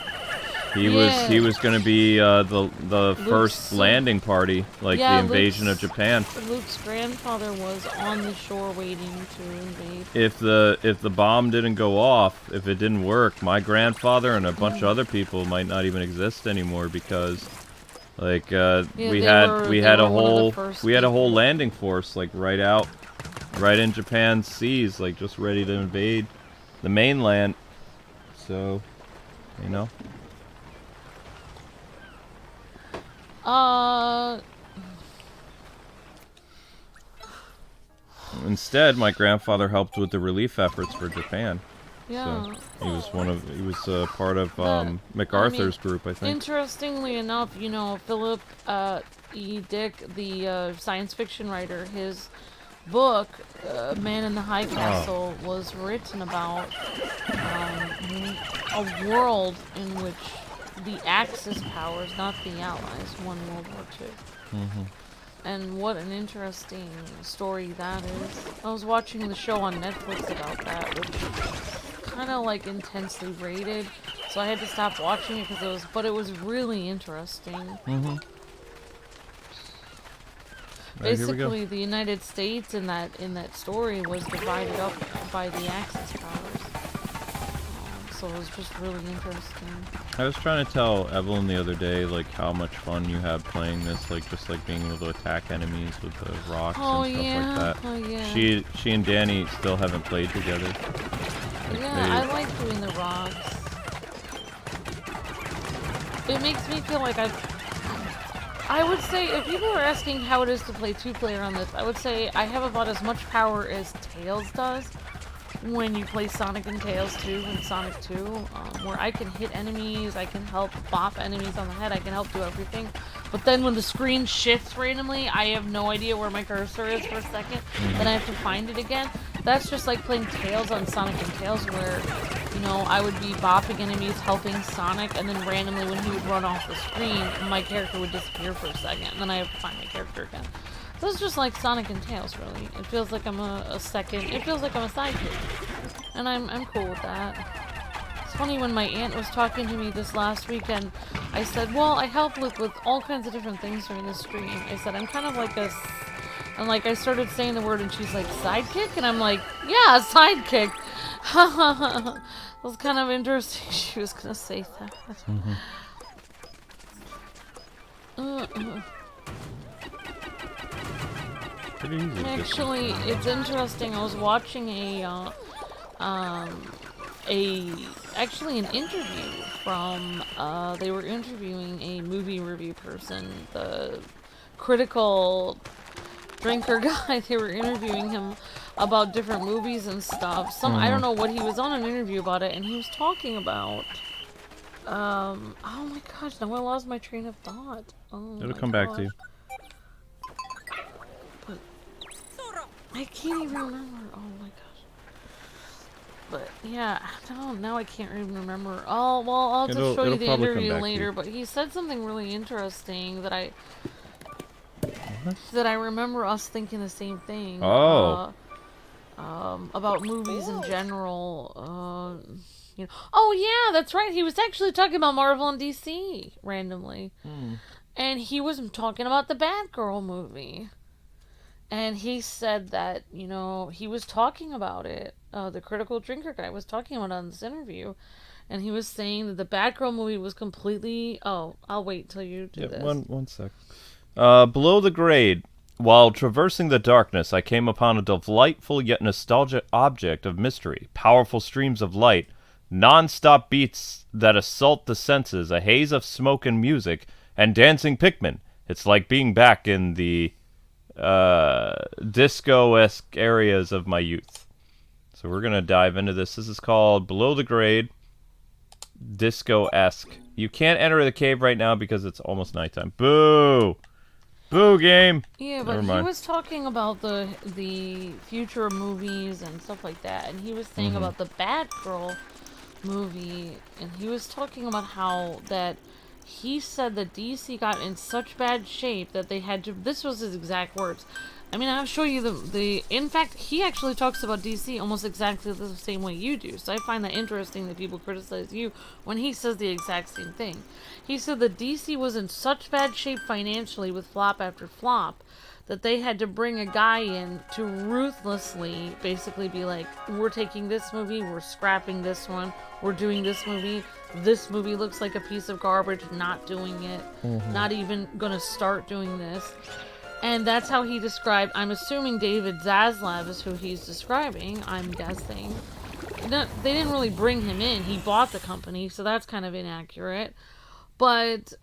He Yeah. was gonna be the first landing party, like the invasion of Japan. Luke's grandfather was on the shore waiting to invade. If the bomb didn't go off, if it didn't work, my grandfather and a bunch of other people might not even exist anymore because, like, we had a whole landing force like right in Japan's seas, like just ready to invade the mainland. So, you know. Instead, my grandfather helped with the relief efforts for Japan. Yeah. So he was part of MacArthur's group, I think. Interestingly enough, you know, Philip E. Dick, the science fiction writer, his book, Man in the High Castle, was written about a world in which the Axis powers, not the Allies, won World War II. And what an interesting story that is. I was watching the show on Netflix about that, which kind of like intensely rated, so I had to stop watching it because it was really interesting. Basically, the United States in that story was divided up by the Axis powers. So it was just really interesting. I was trying to tell Evelyn the other day, like, how much fun you have playing this, like, just like being able to attack enemies with the rocks and stuff like that. Oh yeah. She and Danny still haven't played together. I like doing the rocks. It makes me feel like I would say, if people are asking how it is to play two-player on this, I would say I have about as much power as Tails does when you play Sonic and Tails 2 in Sonic 2, where I can hit enemies, I can help bop enemies on the head, I can help do everything. But then when the screen shifts randomly, I have no idea where my cursor is for a second, then I have to find it again. That's just like playing Tails on Sonic and Tails, where, you know, I would be bopping enemies, helping Sonic, and then randomly when he would run off the screen, my character would disappear for a second, and then I have to find my character again. So it's just like Sonic and Tails, really. It feels like I'm a sidekick. And I'm cool with that. It's funny, when my aunt was talking to me this last weekend, I said, well, I help Luke with all kinds of different things during the stream. I said, I'm kind of like and like, I started saying the word, and she's like, sidekick? And I'm like, yeah, sidekick. It was kind of interesting she was gonna say that. Actually, it's interesting. I was watching actually an interview from, they were interviewing a movie review person, the critical drinker guy. They were interviewing him about different movies and stuff. I don't know what he was on an interview about it, and he was talking about, oh my gosh, now I lost my train of thought. It'll come back to you. But I can't even remember. Oh my gosh. But yeah, now I can't even remember. Oh, well, I'll just show you the interview later, but he said something really interesting that I remember us thinking the same thing. About movies in general. You know. Oh yeah, that's right. He was actually talking about Marvel and DC randomly, and he was talking about the Batgirl movie. And he said that, you know, he was talking about it. The critical drinker guy was talking about it on this interview, and he was saying that the Batgirl movie was completely. Oh, I'll wait till you do this. One sec. Below the grade, while traversing the darkness, I came upon a delightful yet nostalgic object of mystery, powerful streams of light, non-stop beats that assault the senses, a haze of smoke and music, and dancing Pikmin. It's like being back in the disco-esque areas of my youth. So we're gonna dive into this. This is called Below the Grade, disco-esque. You can't enter the cave right now because it's almost nighttime. Boo! Boo, game! Yeah, but he was talking about the future of movies and stuff like that, and he was saying about the Batgirl movie, and he was talking about how that he said that DC got in such bad shape that they had to, this was his exact words, I mean, I'll show you the. In fact, he actually talks about DC almost exactly the same way you do. So I find that interesting that people criticize you when he says the exact same thing. He said that DC was in such bad shape financially with flop after flop that they had to bring a guy in to ruthlessly basically be like, we're taking this movie, we're scrapping this one, we're doing this movie looks like a piece of garbage, not doing it, not even gonna start doing this. And that's how he described, I'm assuming David Zaslav is who he's describing, I'm guessing. No, they didn't really bring him in, he bought the company, so that's kind of inaccurate. But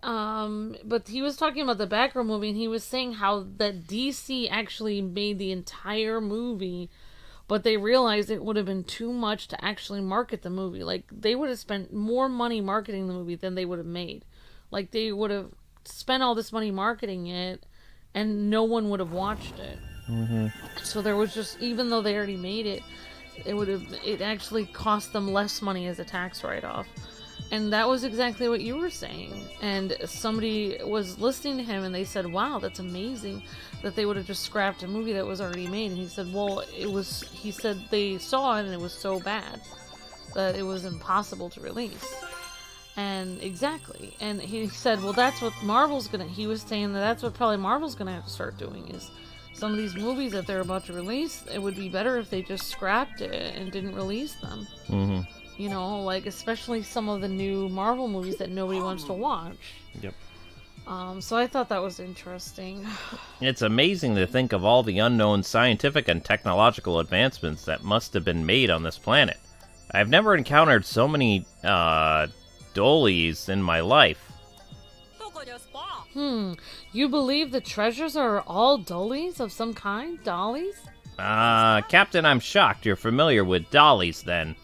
he was talking about the Batgirl movie, and he was saying how that DC actually made the entire movie, but they realized it would have been too much to actually market the movie. Like, they would have spent more money marketing the movie than they would have made. Like, they would have spent all this money marketing it, and no one would have watched it. So there was just, even though they already made it, it actually cost them less money as a tax write-off. And that was exactly what you were saying. And somebody was listening to him and they said, wow, that's amazing that they would have just scrapped a movie that was already made. And he said, well, he said they saw it and it was so bad that it was impossible to release. And exactly. And he said, well, that's what Marvel's he was saying that's what probably Marvel's gonna have to start doing is some of these movies that they're about to release, it would be better if they just scrapped it and didn't release them. You know, like, especially some of the new Marvel movies that nobody wants to watch. Yep. So I thought that was interesting. It's amazing to think of all the unknown scientific and technological advancements that must have been made on this planet. I've never encountered so many, dollies in my life. You believe the treasures are all dollies of some kind? Dollies? Captain, I'm shocked you're familiar with dollies, then.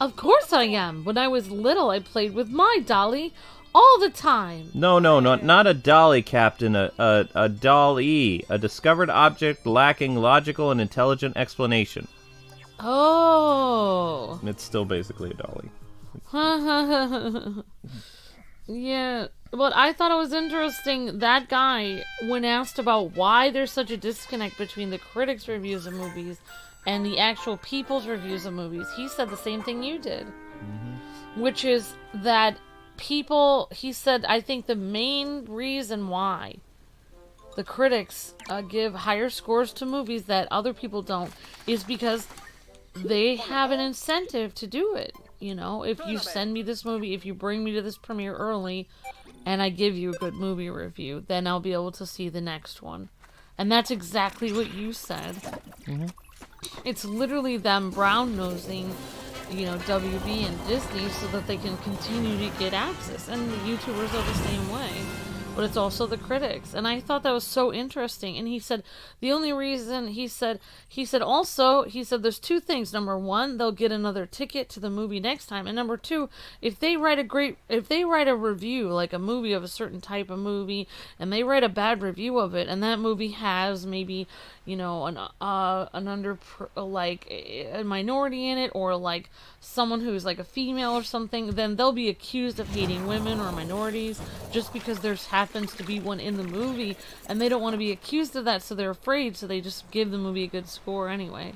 Of course I am. When I was little, I played with my dolly all the time. No, not a dolly, Captain. A doll-E. A discovered object lacking logical and intelligent explanation. Oh. It's still basically a dolly. Yeah. But I thought it was interesting, that guy, when asked about why there's such a disconnect between the critics' reviews of movies and the actual people's reviews of movies, he said the same thing you did. Which is that he said, I think the main reason why the critics give higher scores to movies that other people don't is because they have an incentive to do it. You know, if you send me this movie, if you bring me to this premiere early, and I give you a good movie review, then I'll be able to see the next one. And that's exactly what you said. It's literally them brown-nosing, you know, WB and Disney so that they can continue to get access. And the YouTubers are the same way. But it's also the critics. And I thought that was so interesting. And he said, the only reason, he said there's two things. Number one, they'll get another ticket to the movie next time. And number two, if they write a review, like a movie of a certain type of movie, and they write a bad review of it, and that movie has maybe, you know, a minority in it, or like someone who's like a female or something, then they'll be accused of hating women or minorities just because there happens to be one in the movie, and they don't want to be accused of that, so they're afraid, so they just give the movie a good score anyway,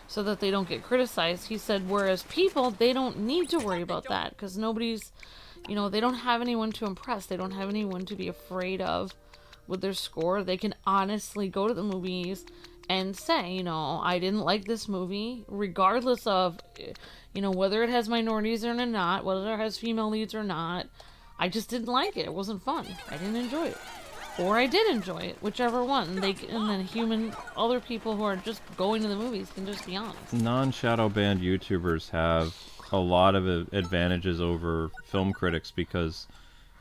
so that they don't get criticized. He said, whereas people, they don't need to worry about that, because nobody's, you know, they don't have anyone to impress, they don't have anyone to be afraid of with their score. They can honestly go to the movies and say, you know, I didn't like this movie, regardless of, you know, whether it has minorities or not, whether it has female leads or not. I just didn't like it. It wasn't fun. I didn't enjoy it. Or I did enjoy it, whichever one. And then other people who are just going to the movies can just be honest. Non-shadow banned YouTubers have a lot of advantages over film critics, because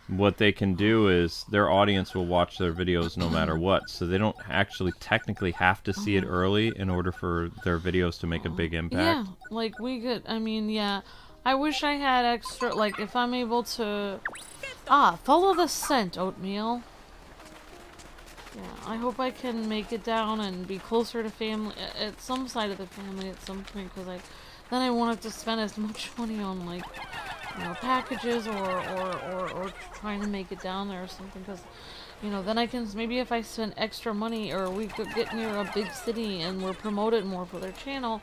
what they can do is their audience will watch their videos no matter what, so they don't actually technically have to see it early in order for their videos to make a big impact. Yeah, like we could, I mean, yeah. I wish I had extra, like, if I'm able to... follow the scent, Oatmeal. Yeah, I hope I can make it down and be closer to family, at some side of the family at some point, because then I won't have to spend as much money on, like, you know, packages or trying to make it down there or something, because, you know, then I can, maybe if I spend extra money or we could get near a big city and we're promoted more for their channel,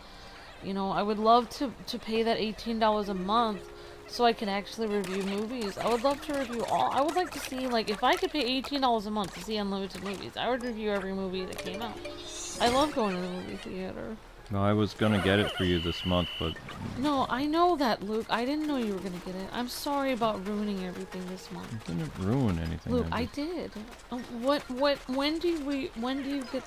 you know, I would love to pay that $18 a month so I can actually review movies. I would love to review all, I would like to see, like, if I could pay $18 a month to see unlimited movies, I would review every movie that came out. I love going to the movie theater. No, I was gonna get it for you this month, but... No, I know that, Luke. I didn't know you were gonna get it. I'm sorry about ruining everything this month. You didn't ruin anything. Luke, I did. When do you get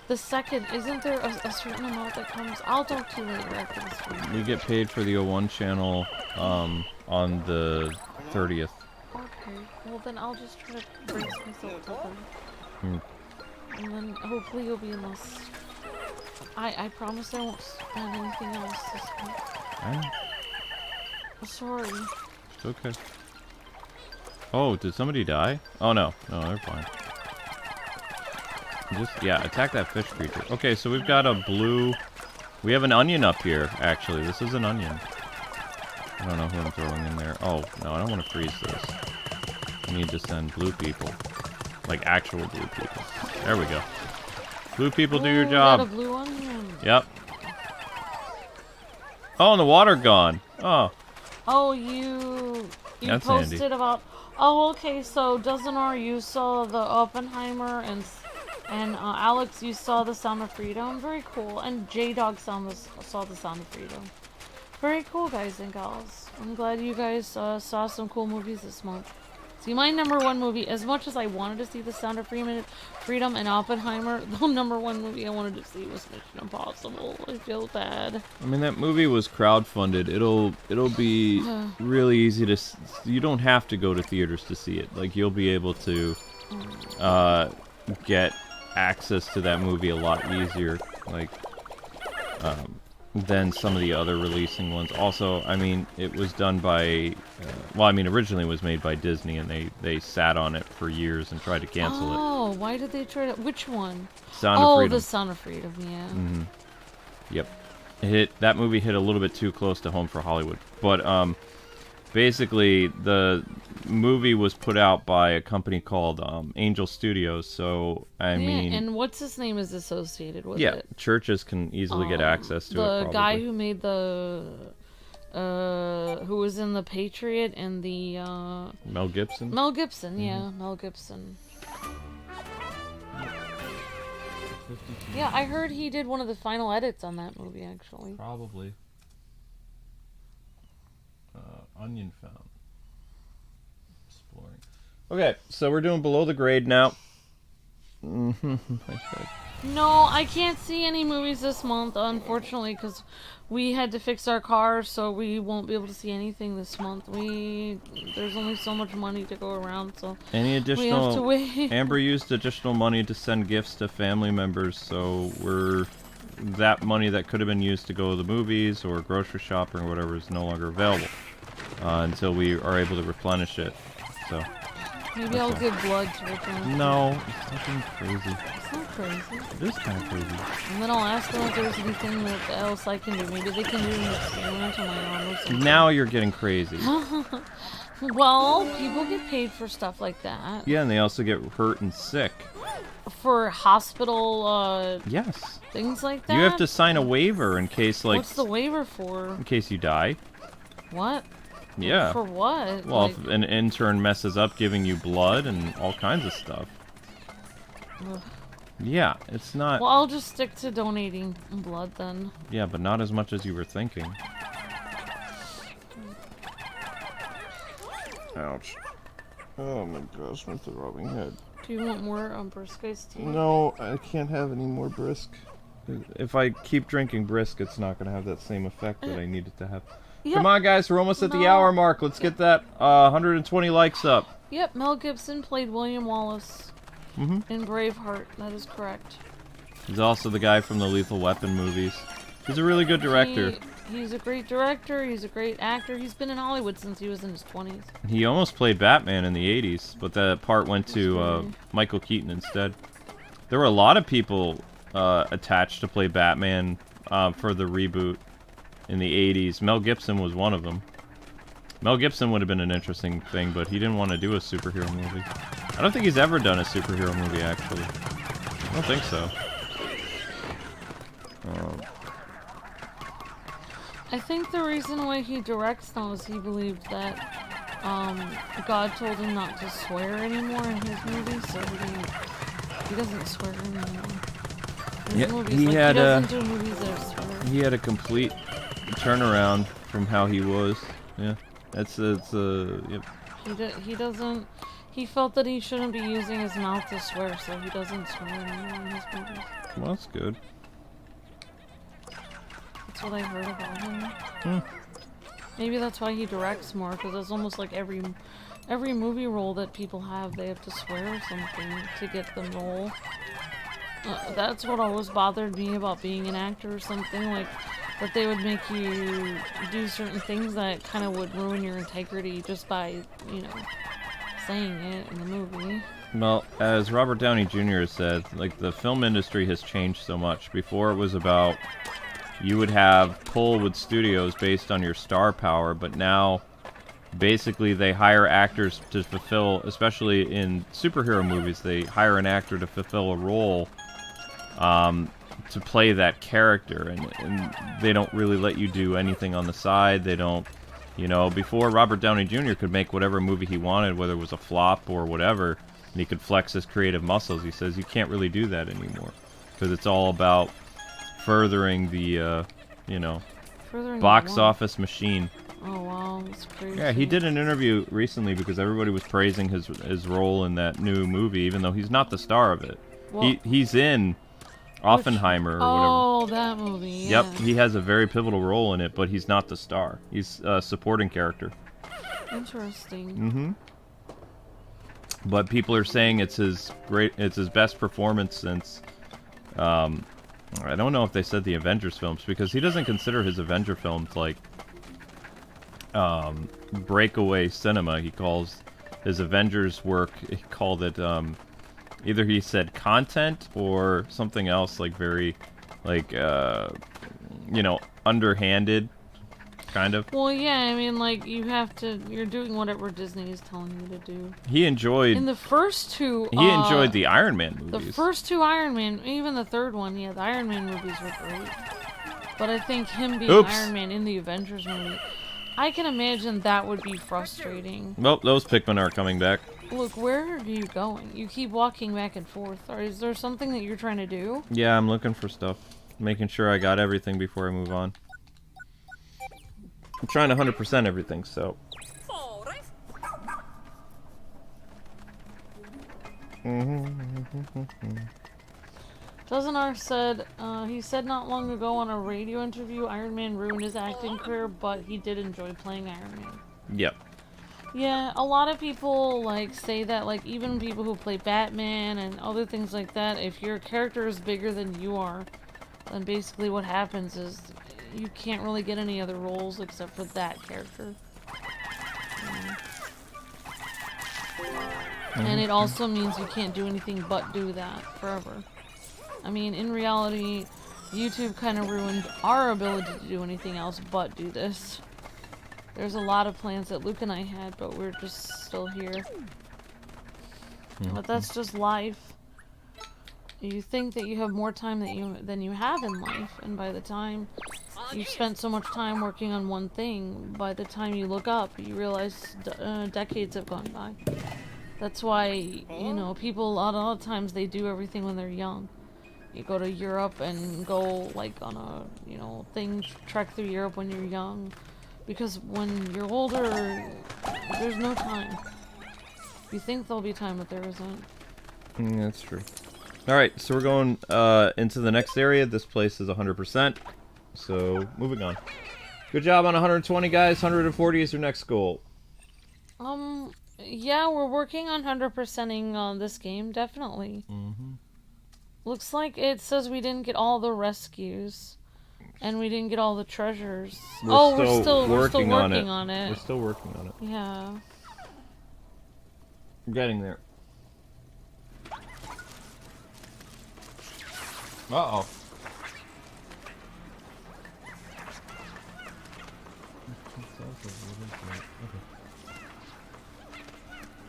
the second? Isn't there a certain amount that comes? I'll talk to you later after this one. We get paid for the 01 channel, on the 30th. Okay, well then I'll just try to brace myself to Hmm. and then hopefully you'll be in this. I promise I won't spend anything else this month. I'm Sorry. It's okay. Oh, did somebody die? Oh no. No, they're fine. Just, yeah, attack that fish creature. Okay, so we've got a blue... We have an onion up here, actually. This is an onion. I don't know who I'm throwing in there. Oh, no, I don't want to freeze this. I need to send blue people. Like, actual blue people. There we go. Blue people, do your job. Got a blue onion. Yep. Oh, and the water gone. Oh. Oh, you That's posted handy. about. Oh, okay. So Dozenar, you saw the Oppenheimer, and Alex, you saw the Sound of Freedom. Very cool. And J Dog saw the Sound of Freedom. Very cool, guys and gals. I'm glad you guys saw some cool movies this month. See, my #1 movie, as much as I wanted to see The Sound of Freedom and Oppenheimer, the #1 movie I wanted to see was Mission Impossible. I feel bad. I mean, that movie was crowdfunded. It'll be really easy to... You don't have to go to theaters to see it. Like, you'll be able to get access to that movie a lot easier. Like, than some of the other releasing ones. Also, I mean, it was done by... well, I mean, originally it was made by Disney, and they sat on it for years and tried to cancel it. Oh, why did they try to... Which one? Sound of Freedom. The Sound of Freedom, yeah. Mm-hmm. Yep. That movie hit a little bit too close to home for Hollywood. But, basically, the movie was put out by a company called Angel Studios, so, I mean... and what's his name is associated with it? Yeah, churches can easily get access to it, The probably. guy who made the... who was in The Patriot and the, Mel Gibson? Mel Gibson, yeah, Mel Gibson. Yeah, I heard he did one of the final edits on that movie, actually. Probably. Onion found. Exploring. Okay, so we're doing below the grade now. No, I can't see any movies this month, unfortunately, because we had to fix our car, so we won't be able to see anything this month. There's only so much money to go around, so Any additional... we have to wait. Amber used additional money to send gifts to family members, so that money that could have been used to go to the movies or grocery shopping or whatever is no longer available until we are able to replenish it. So Maybe I'll give blood to return. no, it's nothing crazy. It's not crazy. It is kind of crazy. And then I'll ask them if there's anything else I can do. Maybe they can do an experiment on my arm or something. Now you're getting crazy. Well, people get paid for stuff like that. Yeah, and they also get hurt and sick. For hospital, Yes. things like that? You have to sign a waiver in case, like... What's the waiver for? In case you die. What? Yeah. For what? Well, like... if an intern messes up giving you blood and all kinds of stuff. Ugh. Yeah, it's not... Well, I'll just stick to donating blood then. Yeah, but not as much as you were thinking. Ouch. Oh my gosh, my throbbing head. Do you want more brisk iced tea? No, I can't have any more brisk. If I keep drinking brisk, it's not going to have that same effect that I need it to have. Yep. Come on, guys, we're almost at the hour mark. Let's get that 120 likes up. Yep, Mel Gibson played William Wallace in Braveheart. That is correct. He's also the guy from the Lethal Weapon movies. He's a really good director. He's a great director. He's a great actor. He's been in Hollywood since he was in his 20s. He almost played Batman in the 80s, but that part went to Michael Keaton instead. There were a lot of people attached to play Batman for the reboot in the 80s. Mel Gibson was one of them. Mel Gibson would have been an interesting thing, but he didn't want to do a superhero movie. I don't think he's ever done a superhero movie, actually. I don't think so. I think the reason why he directs now is he believed that God told him not to swear anymore in his movies, so he doesn't swear anymore. His movies, he like, had he doesn't do movies that are swear. He had a complete turnaround from how he was. Yeah, yep. He doesn't. He felt that he shouldn't be using his mouth to swear, so he doesn't swear anymore in his movies. Well, that's good. That's what I heard about him. Maybe that's why he directs more, because it's almost like every movie role that people have, they have to swear or something to get the role. That's what always bothered me about being an actor or something, like that they would make you do certain things that kind of would ruin your integrity just by, you know, saying it in the movie. Well, as Robert Downey Jr. has said, like, the film industry has changed so much. Before it was about you would have pull with studios based on your star power, but now basically they hire actors to fulfill, especially in superhero movies, they hire an actor to fulfill a role to play that character, and they don't really let you do anything on the side. They don't, you know, before Robert Downey Jr. could make whatever movie he wanted, whether it was a flop or whatever, and he could flex his creative muscles. He says you can't really do that anymore, because it's all about furthering the, you know, box office machine. Oh wow, that's crazy. Yeah, he did an interview recently because everybody was praising his role in that new movie, even though he's not the star of it. Well, he's in Oppenheimer or whatever. Oh, that movie. Yeah. Yep, he has a very pivotal role in it, but he's not the star. He's a supporting character. Interesting. But people are saying it's his best performance since I don't know if they said the Avengers films, because he doesn't consider his Avenger films like breakaway cinema. He calls his Avengers work, he called it either he said content or something else, like very like you know, underhanded kind of. Well, yeah, I mean, like, you're doing whatever Disney is telling you to do. He enjoyed in the first two. He enjoyed the Iron Man movies. The first two Iron Man, even the third one, yeah, the Iron Man movies were great. But I think him being Iron Man in the Avengers movie, I can imagine that would be frustrating. Well, those Pikmin aren't coming back. Look, where are you going? You keep walking back and forth. Or is there something that you're trying to do? Yeah, I'm looking for stuff. Making sure I got everything before I move on. I'm trying to 100% everything, so. Dozenar said, he said not long ago on a radio interview, Iron Man ruined his acting career, but he did enjoy playing Iron Man. Yep. Yeah, a lot of people, like, say that, like, even people who play Batman and other things like that, if your character is bigger than you are, then basically what happens is you can't really get any other roles except for that character. And it also means you can't do anything but do that forever. I mean, in reality, YouTube kind of ruined our ability to do anything else but do this. There's a lot of plans that Luke and I had, but we're just still here. But that's just life. You think that you have more time than you have in life, and by the time you've spent so much time working on one thing, by the time you look up, you realize decades have gone by. That's why, you know, people a lot of times they do everything when they're young. You go to Europe and go like on a, you know, thing, trek through Europe when you're young, because when you're older, there's no time. You think there'll be time, but there isn't. That's true. Alright, so we're going into the next area. This place is 100%. So, moving on. Good job on 120, guys. 140 is your next goal. Yeah, we're working on 100%ing this game, definitely. Looks like it says we didn't get all the rescues. And we didn't get all the treasures. We're still working on it. We're still working on it. Yeah. We're getting there. Uh-oh.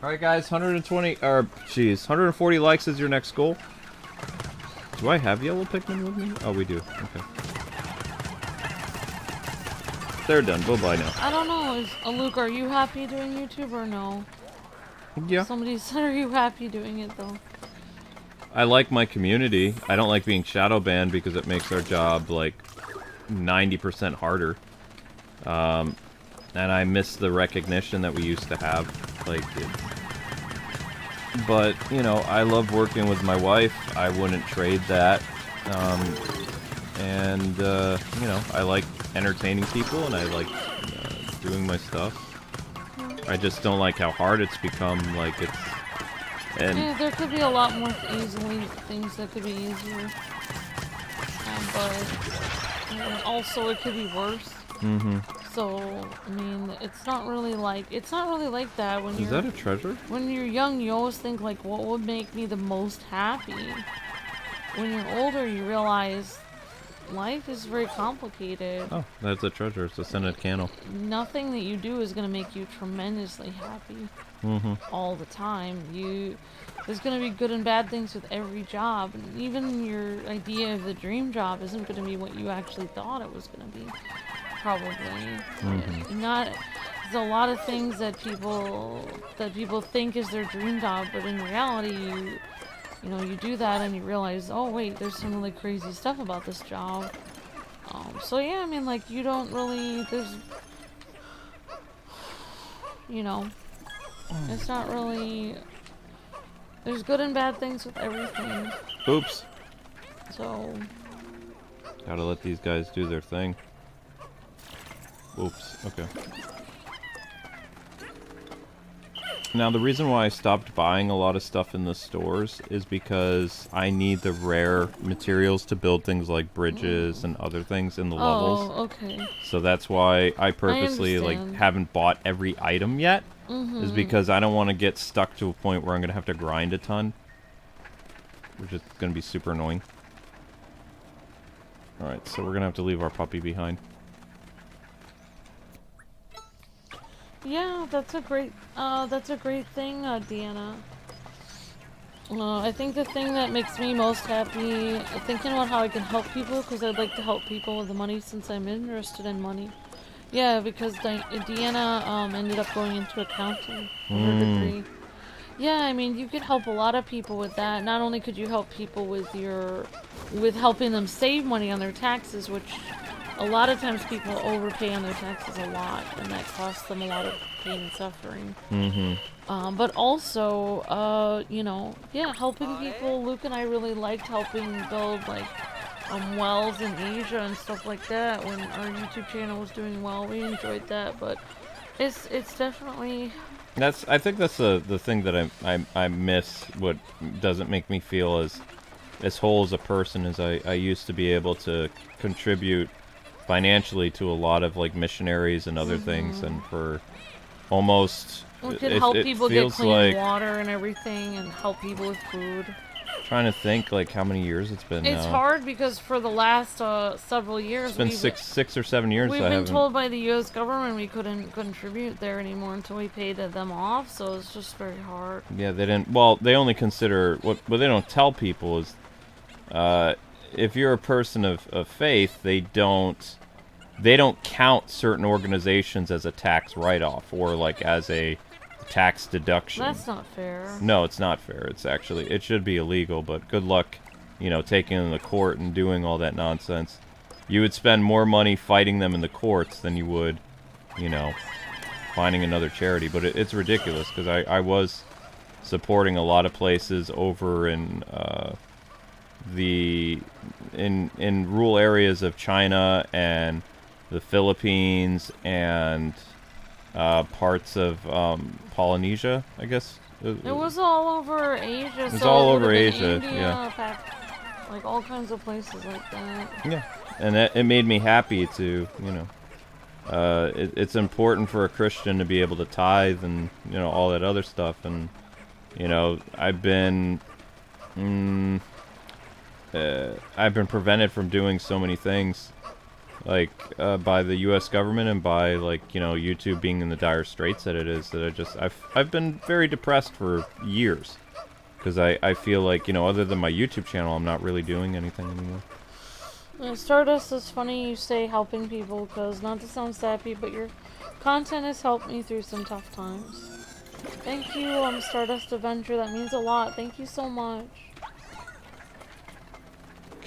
Alright guys, 140 likes is your next goal. Do I have yellow Pikmin with me? Oh, we do. Okay. They're done. Bye-bye now. I don't know. Luke, are you happy doing YouTube or no? Yeah. Somebody said, are you happy doing it though? I like my community. I don't like being shadow banned because it makes our job like 90% harder. And I miss the recognition that we used to have. Like, but you know, I love working with my wife. I wouldn't trade that. You know, I like entertaining people and I like doing my stuff. I just don't like how hard it's become. Like it's. And yeah, there could be a lot more things that could be easier. But also it could be worse. Mm-hmm. So, I mean, it's not really like that when you're... Is that a treasure? When you're young, you always think, like, what would make me the most happy? When you're older, you realize life is very complicated. Oh, that's a treasure. It's a scented candle. Nothing that you do is going to make you tremendously happy all the time. There's going to be good and bad things with every job. And even your idea of the dream job isn't going to be what you actually thought it was going to be. Probably. There's a lot of things that people think is their dream job, but in reality, you know, you do that and you realize, oh wait, there's some really crazy stuff about this job. So yeah, I mean, like, you don't really, you know, it's not really, there's good and bad things with everything. Oops. So. Gotta let these guys do their thing. Oops, okay. Now, the reason why I stopped buying a lot of stuff in the stores is because I need the rare materials to build things like bridges and other things in the levels. Oh, okay. So that's why I purposely, like, haven't bought every item yet. Is because I don't want to get stuck to a point where I'm going to have to grind a ton. Which is going to be super annoying. Alright, so we're going to have to leave our puppy behind. Yeah, that's a great thing, Deanna. I think the thing that makes me most happy, thinking about how I can help people, because I'd like to help people with the money since I'm interested in money. Yeah, because Deanna ended up going into accounting for her degree. Yeah, I mean, you could help a lot of people with that. Not only could you help people with helping them save money on their taxes, which a lot of times people overpay on their taxes a lot, and that costs them a lot of pain and suffering. But also, you know, yeah, helping people. Luke and I really liked helping build, like, wells in Asia and stuff like that when our YouTube channel was doing well. We enjoyed that, but it's definitely... I think that's the thing that I miss. What doesn't make me feel as whole as a person as I used to be able to contribute financially to a lot of, like, missionaries and other things, and for almost we could help people get clean like, water and everything, and help people with food. Trying to think, like, how many years it's been It's now. hard because for the last several years, it's been six or 7 years. We've been told by the U.S. government we couldn't contribute there anymore until we paid them off, so it's just very hard. Yeah, they didn't. Well, they only consider what they don't tell people is, if you're a person of faith, they don't count certain organizations as a tax write-off or, like, as a tax deduction. That's not fair. No, it's not fair. It should be illegal, but good luck, you know, taking them to court and doing all that nonsense. You would spend more money fighting them in the courts than you would, you know, finding another charity. But it's ridiculous, because I was supporting a lot of places over in in rural areas of China and the Philippines and parts of Polynesia, I guess. It was all over Asia. It was all over Asia, India, yeah. Like all kinds of places like that. Yeah, and it made me happy to, you know. It's important for a Christian to be able to tithe and, you know, all that other stuff. And, you know, I've been prevented from doing so many things like by the U.S. government and by like YouTube being in the dire straits that it is, that I've been very depressed for years because I feel like other than my YouTube channel, I'm not really doing anything anymore. Stardust, is funny you say helping people, because not to sound sappy, but your content has helped me through some tough times. Thank you, Stardust Avenger. That means a lot. Thank you so much.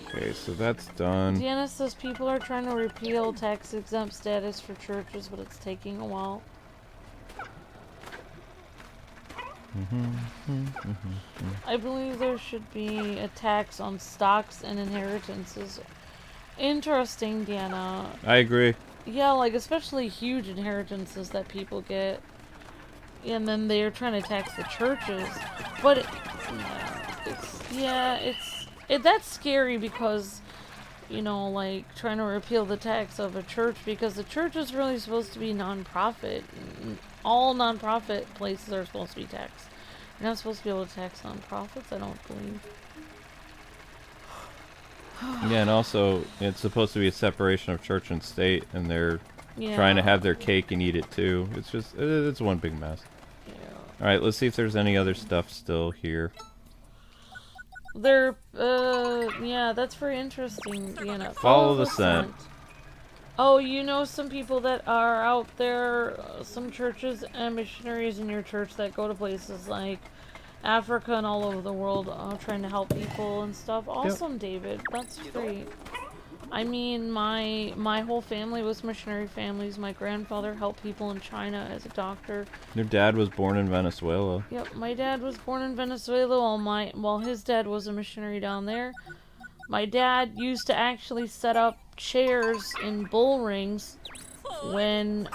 Okay, so that's done. Deanna says people are trying to repeal tax-exempt status for churches, but it's taking a while. I believe there should be a tax on stocks and inheritances. Interesting, Deanna. I agree. Yeah, like especially huge inheritances that people get, and then they're trying to tax the churches. But that's scary because, like trying to repeal the tax of a church, because the church is really supposed to be non-profit. All non-profit places are supposed to be taxed. You're not supposed to be able to tax non-profits, I don't believe. Yeah, and also it's supposed to be a separation of church and state, and they're trying to have their cake and eat it too. It's just it's one big mess. Yeah. All right, let's see if there's any other stuff still here. Yeah, that's very interesting, Deanna. Follow the scent. Oh, some people that are out there, some churches and missionaries in your church that go to places like Africa and all over the world, trying to help people and stuff. Awesome, yep. David. That's great. I mean, my whole family was missionary families. My grandfather helped people in China as a doctor. Your dad was born in Venezuela. Yep, my dad was born in Venezuela while his dad was a missionary down there. My dad used to actually set up chairs in bull rings when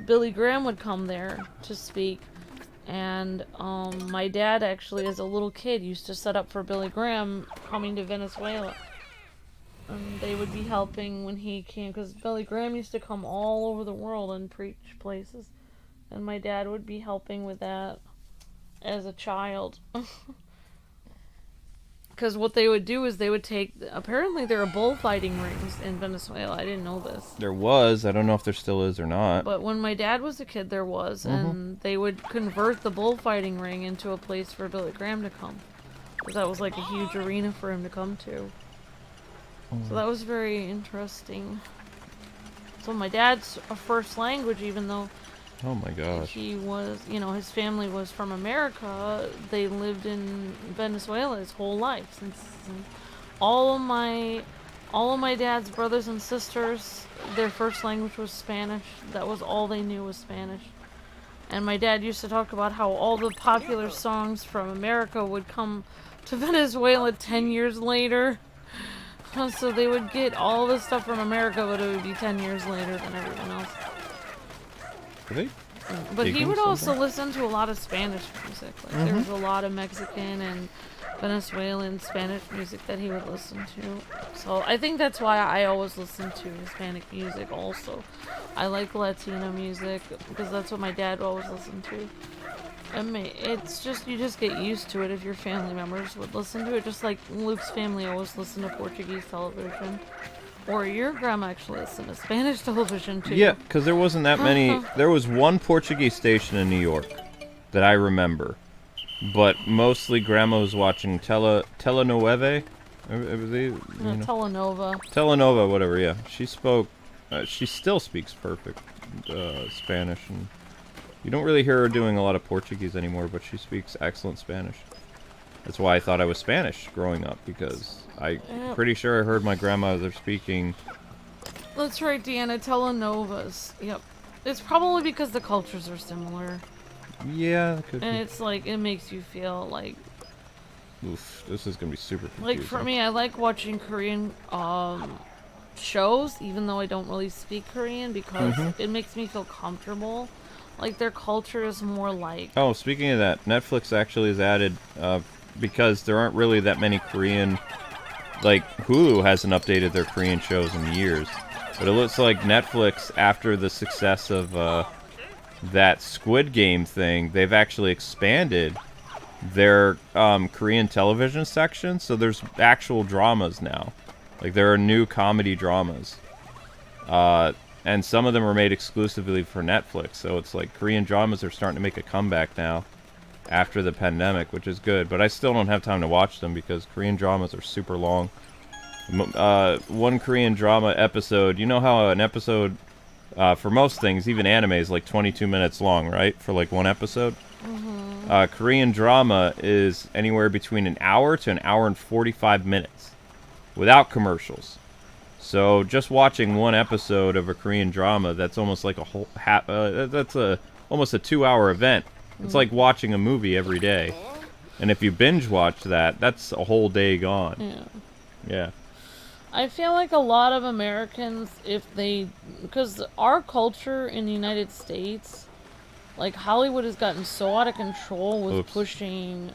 Billy Graham would come there to speak. And my dad actually, as a little kid, used to set up for Billy Graham coming to Venezuela. And they would be helping when he came, because Billy Graham used to come all over the world and preach places. And my dad would be helping with that as a child. Because what they would do is they would take... Apparently there are bullfighting rings in Venezuela. I didn't know this. There was. I don't know if there still is or not. But when my dad was a kid, there was. And they would convert the bullfighting ring into a place for Billy Graham to come. Because that was like a huge arena for him to come to. So that was very interesting. So my dad's first language, even though... Oh my gosh. He was, his family was from America. They lived in Venezuela his whole life. Since all of my dad's brothers and sisters, their first language was Spanish. That was all they knew was Spanish. And my dad used to talk about how all the popular songs from America would come to Venezuela 10 years later. So they would get all this stuff from America, but it would be 10 years later than everyone else. But he would also listen to a lot of Spanish music. Like there was a lot of Mexican and Venezuelan Spanish music that he would listen to. So I think that's why I always listen to Hispanic music also. I like Latino music because that's what my dad always listened to. I mean, it's just, you just get used to it if your family members would listen to it. Just like Luke's family always listened to Portuguese television. Or your grandma actually listened to Spanish television too. Yeah, because there wasn't that many. There was one Portuguese station in New York that I remember. But mostly grandma was watching Telenovela. Telenova. Telenova, whatever, yeah. She spoke, she still speaks perfect Spanish. And you don't really hear her doing a lot of Portuguese anymore, but she speaks excellent Spanish. That's why I thought I was Spanish growing up, because I'm pretty sure I heard my grandmother speaking. That's right, Deanna. Telenovas. Yep. It's probably because the cultures are similar. Yeah, it could and be. It's like, it makes you feel like... Oof, this is gonna be super confusing. Like, for me, I like watching Korean shows, even though I don't really speak Korean, because it makes me feel comfortable. Like, their culture is more like... Oh, speaking of that, Netflix actually has added... because there aren't really that many Korean, like Hulu hasn't updated their Korean shows in years, but it looks like Netflix, after the success of that Squid Game thing, they've actually expanded their Korean television section, so there's actual dramas now. Like there are new comedy dramas And some of them are made exclusively for Netflix. So it's like Korean dramas are starting to make a comeback now after the pandemic, which is good. But I still don't have time to watch them because Korean dramas are super long. One Korean drama episode, you know how an episode, for most things, even anime, is like 22 minutes long, right? For like one episode? Korean drama is anywhere between an hour to an hour and 45 minutes without commercials. So just watching one episode of a Korean drama, that's almost like a whole almost a 2-hour event. It's like watching a movie every day. And if you binge watch that, that's a whole day gone. Yeah. Yeah. I feel like a lot of Americans, because our culture in the United States, like Hollywood has gotten so out of control with pushing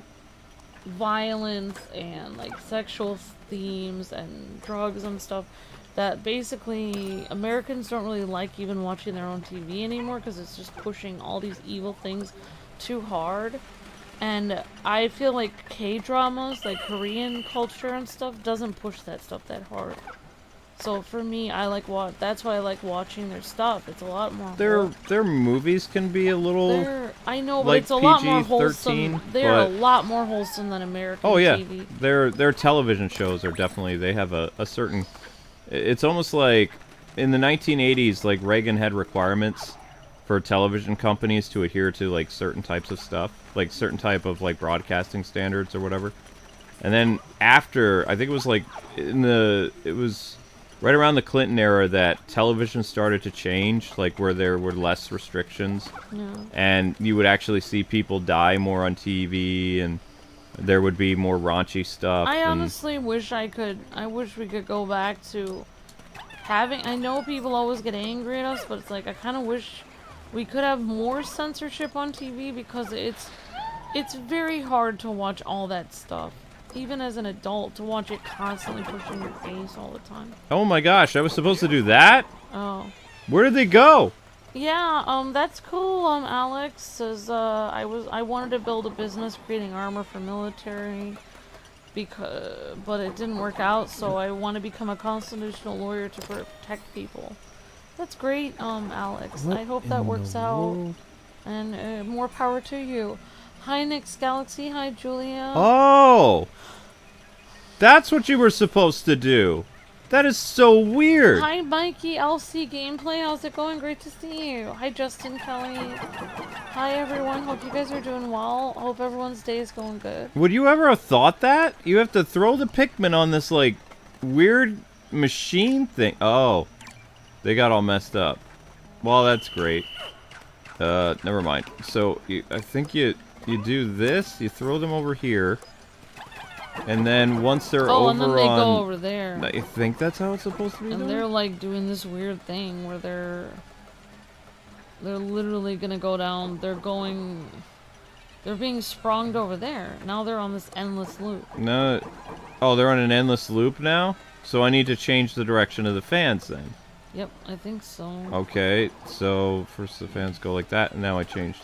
violence and like sexual themes and drugs and stuff, that basically Americans don't really like even watching their own TV anymore because it's just pushing all these evil things too hard. And I feel like K-dramas, like Korean culture and stuff, doesn't push that stuff that hard. So for me, that's why I like watching their stuff. It's a lot more. Their movies can be a little. I know, but like it's a lot more wholesome. PG-13, They're a lot more wholesome than American TV. Their television shows are definitely. They have a certain. It's almost like in the 1980s, like Reagan had requirements for television companies to adhere to like certain types of stuff, like certain type of like broadcasting standards or whatever. And then after, I think it was like it was right around the Clinton era that television started to change, like where there were less restrictions. Yeah. And you would actually see people die more on TV, and there would be more raunchy stuff. I honestly wish I wish we could go back to I know people always get angry at us, but it's like I kind of wish we could have more censorship on TV because it's very hard to watch all that stuff. Even as an adult, to watch it constantly pushed in your face all the time. Oh my gosh, I was supposed to do that? Oh. Where did they go? Yeah, that's cool, Alex. Says, I wanted to build a business creating armor for military, but it didn't work out, so I want to become a constitutional lawyer to protect people. That's great, Alex. I hope that works out. And more power to you. Hi, Nick's Galaxy. Hi, Julia. Oh! That's what you were supposed to do. That is so weird. Hi, Mikey LC Gameplay. How's it going? Great to see you. Hi, Justin Kelly. Hi, everyone. Hope you guys are doing well. Hope everyone's day is going good. Would you ever have thought that? You have to throw the Pikmin on this, like, weird machine thing. Oh. They got all messed up. Well, that's great. Never mind. So, I think you do this, you throw them over here, and then once they're over and then they go over there. I think that's how it's supposed to be done? And they're like doing this weird thing where they're literally gonna go down. They're being sprunged over there. Now they're on this endless loop. No. Oh, they're on an endless loop now? So I need to change the direction of the fans then. Yep, I think so. Okay, so first the fans go like that, and now I changed.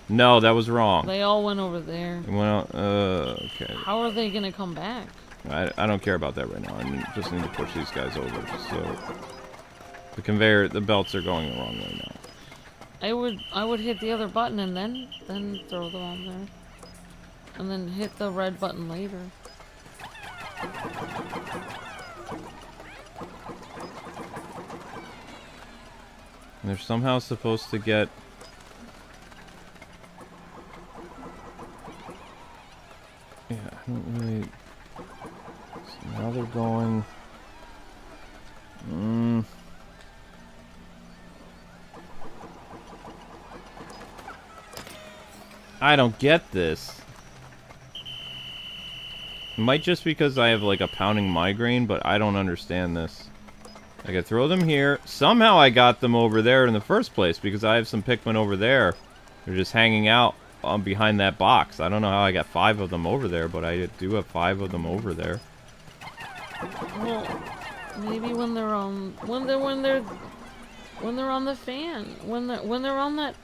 No, that was wrong. They all went over there. Well, okay. How are they gonna come back? I don't care about that right now. I just need to push these guys over. So the conveyor, the belts are going the wrong way now. I would hit the other button and then throw them on there, and then hit the red button later. And they're somehow supposed to get. Yeah, I don't really. So now they're going. I don't get this. It might just because I have like a pounding migraine, but I don't understand this. I could throw them here. Somehow I got them over there in the first place because I have some Pikmin over there. They're just hanging out behind that box. I don't know how I got 5 of them over there, but I do have 5 of them over there. Well, maybe when they're on when they're on the fan, when they're on that.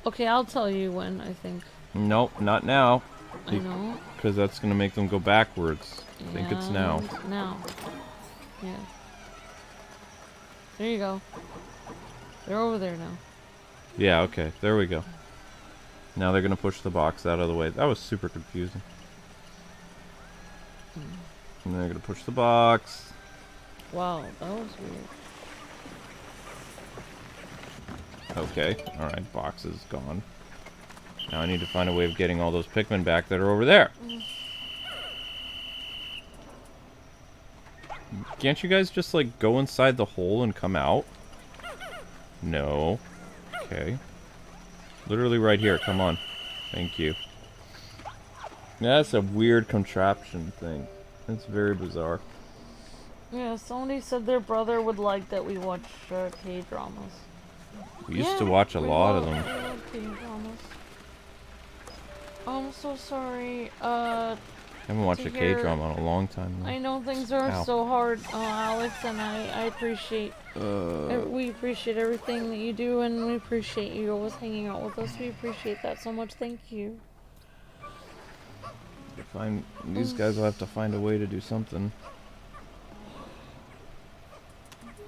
Okay, I'll tell you when, I think. Nope, not now. I know. Because that's gonna make them go backwards. I think it's now. Now. Yeah. There you go. They're over there now. Yeah, okay. There we go. Now they're gonna push the box out of the way. That was super confusing. And they're gonna push the box. Wow, that was weird. Okay, alright, box is gone. Now I need to find a way of getting all those Pikmin back that are over there. Can't you guys just, like, go inside the hole and come out? No. Okay. Literally right here, come on. Thank you. That's a weird contraption thing. It's very bizarre. Yeah, somebody said their brother would like that we watch K-dramas. We used to watch a lot of them. We love K-dramas. I'm so sorry. I haven't watched a K-drama in a long time now. I know things are so hard, Alex, and I appreciate. We appreciate everything that you do, and we appreciate you always hanging out with us. We appreciate that so much. Thank you. These guys will have to find a way to do something.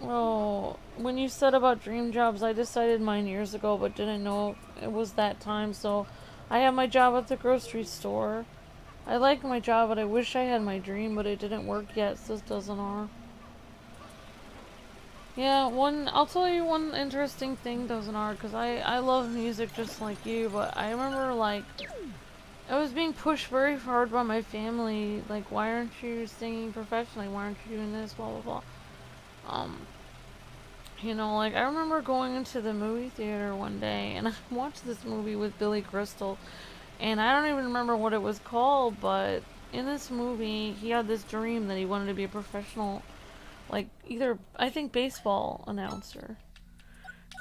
Oh, when you said about dream jobs, I decided mine years ago, but didn't know it was that time. So, I have my job at the grocery store. I like my job, but I wish I had my dream, but it didn't work yet, so it doesn't are. Yeah, I'll tell you one interesting thing, doesn't are, because I love music just like you, but I remember, like, I was being pushed very hard by my family, like, why aren't you singing professionally, why aren't you doing this, blah, blah, blah. You know, like, I remember going into the movie theater one day, and I watched this movie with Billy Crystal, and I don't even remember what it was called, but in this movie, he had this dream that he wanted to be a professional, like, I think baseball announcer.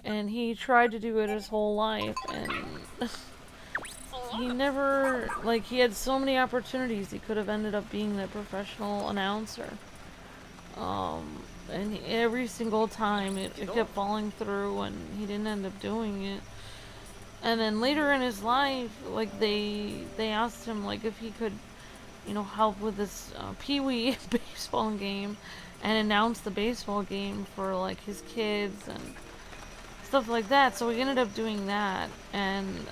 And he tried to do it his whole life, and he never, like, he had so many opportunities he could have ended up being the professional announcer. And every single time it kept falling through, and he didn't end up doing it. And then later in his life, like, they asked him, like, if he could, you know, help with this Pee-wee baseball game and announce the baseball game for, like, his kids and stuff like that. So he ended up doing that. And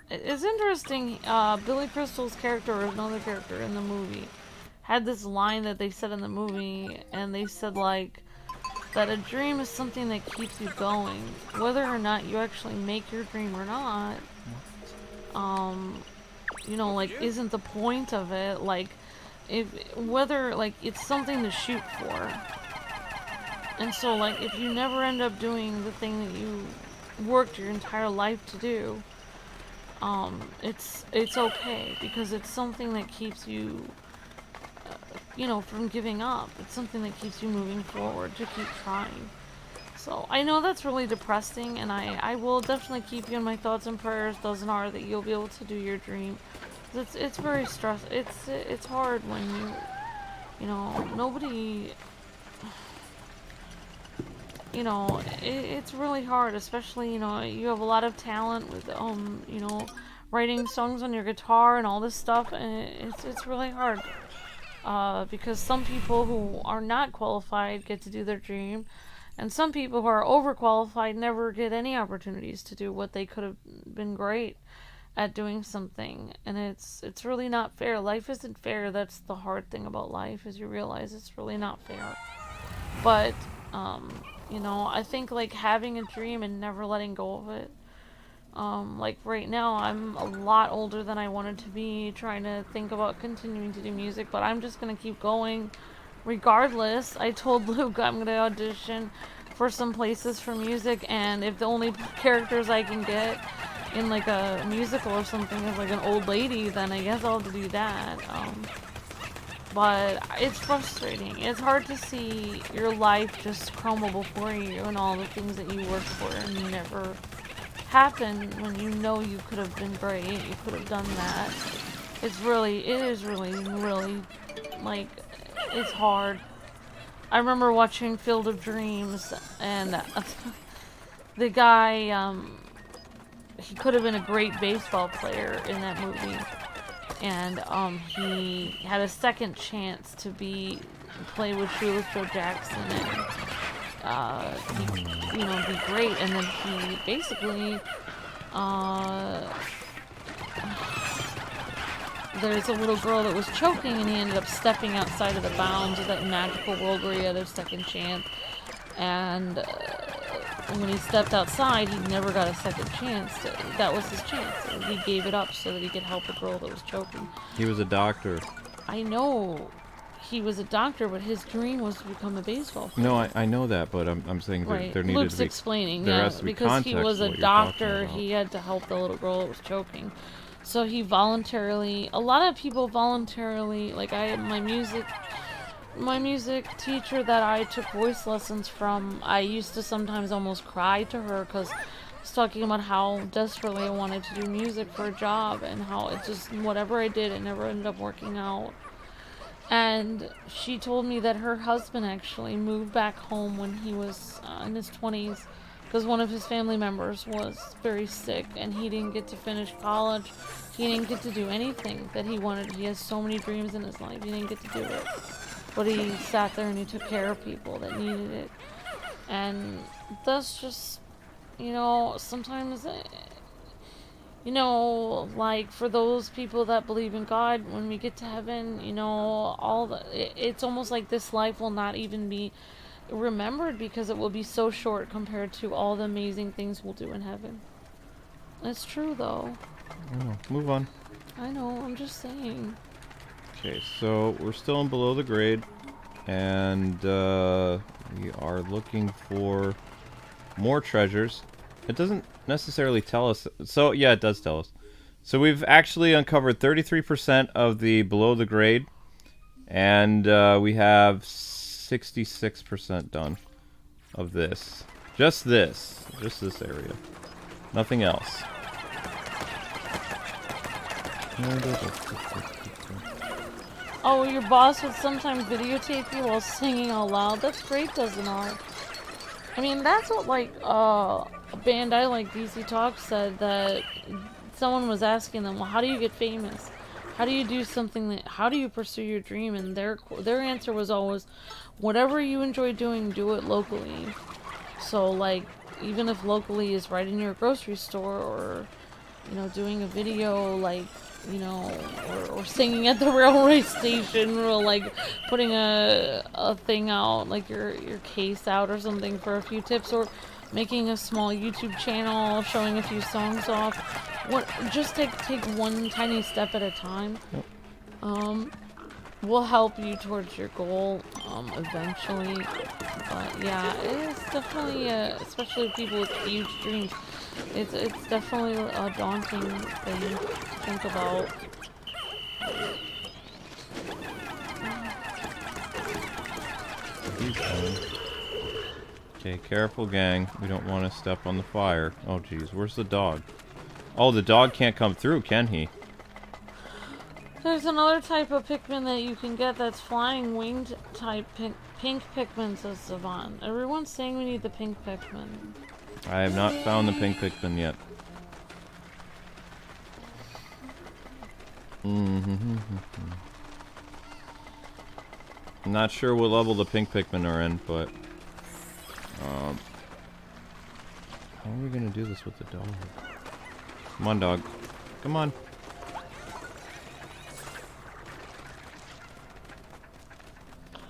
it's interesting, Billy Crystal's character, or another character in the movie, had this line that they said in the movie, and they said, like, that a dream is something that keeps you going, whether or not you actually make your dream or not. You know, like, isn't the point of it, like, whether, like, it's something to shoot for. And so, like, if you never end up doing the thing that you worked your entire life to do, it's okay, because it's something that keeps you, you know, from giving up. It's something that keeps you moving forward, to keep trying. So, I know that's really depressing, and I will definitely keep you in my thoughts and prayers, doesn't are, that you'll be able to do your dream. It's very it's hard when you know, nobody, you know, it's really hard, especially, you know, you have a lot of talent with, you know, writing songs on your guitar and all this stuff, and it's really hard. Because some people who are not qualified get to do their dream, and some people who are overqualified never get any opportunities to do what they could have been great at doing something. And it's really not fair. Life isn't fair. That's the hard thing about life, is you realize it's really not fair. But, you know, I think, like, having a dream and never letting go of it. Like, right now, I'm a lot older than I wanted to be, trying to think about continuing to do music, but I'm just gonna keep going regardless. I told Luke I'm gonna audition for some places for music, and if the only characters I can get in, like, a musical or something is, like, an old lady, then I guess I'll have to do that. But it's frustrating. It's hard to see your life just crumble before you, and all the things that you worked for and never happen when you know you could have been great, you could have done that. It is really, like, it's hard. I remember watching Field of Dreams, and the guy, he could have been a great baseball player in that movie, and he had a second chance to play with Shoeless Joe Jackson, be great. And then he basically, there's a little girl that was choking, and he ended up stepping outside of the bounds of that magical world where he had a second chance. And when he stepped outside, he never got a second chance. That was his chance. He gave it up so that he could help a girl that was choking. He was a doctor. I know he was a doctor, but his dream was to become a baseball player. No, I know that, but I'm saying right. there needed Luke's to be explaining, there yeah, has to be because he was context to a what you're talking doctor. about. He had to help the little girl that was choking. So he voluntarily, a lot of people voluntarily, like my music teacher that I took voice lessons from, I used to sometimes almost cry to her because I was talking about how desperately I wanted to do music for a job and how it just, whatever I did, it never ended up working out. And she told me that her husband actually moved back home when he was in his 20s because one of his family members was very sick and he didn't get to finish college. He didn't get to do anything that he wanted. He has so many dreams in his life. He didn't get to do it. But he sat there and he took care of people that needed it. And that's just, sometimes, like for those people that believe in God, when we get to heaven, it's almost like this life will not even be remembered because it will be so short compared to all the amazing things we'll do in heaven. It's true though. Move on. I know, I'm just saying. Okay, so we're still in below the grade, and we are looking for more treasures. It doesn't necessarily tell us. So, yeah, it does tell us. So we've actually uncovered 33% of the below the grade, and we have 66% done of this. Just this area. Nothing else. Oh, your boss would sometimes videotape you while singing out loud. That's great, doesn't it? I mean, that's what, like, a band I like, DC Talk, said that someone was asking them, well, how do you get famous? How do you do something how do you pursue your dream? And their answer was always, whatever you enjoy doing, do it locally. So, like, even if locally is right in your grocery store or, doing a video, like, or singing at the railway station, or like putting a thing out, like your case out or something for a few tips, or making a small YouTube channel showing a few songs off. Just take one tiny step at a time. Will help you towards your goal eventually. But yeah, it is definitely especially people with huge dreams. It's definitely a daunting thing to think about. Okay, careful, gang. We don't want to step on the fire. Oh, jeez. Where's the dog? Oh, the dog can't come through, can he? There's another type of Pikmin that you can get that's flying winged type pink Pikmin, says Savant. Everyone's saying we need the pink Pikmin. I have not found the pink Pikmin yet. I'm not sure what level the pink Pikmin are in, but how are we gonna do this with the dog? Come on, dog. Come on.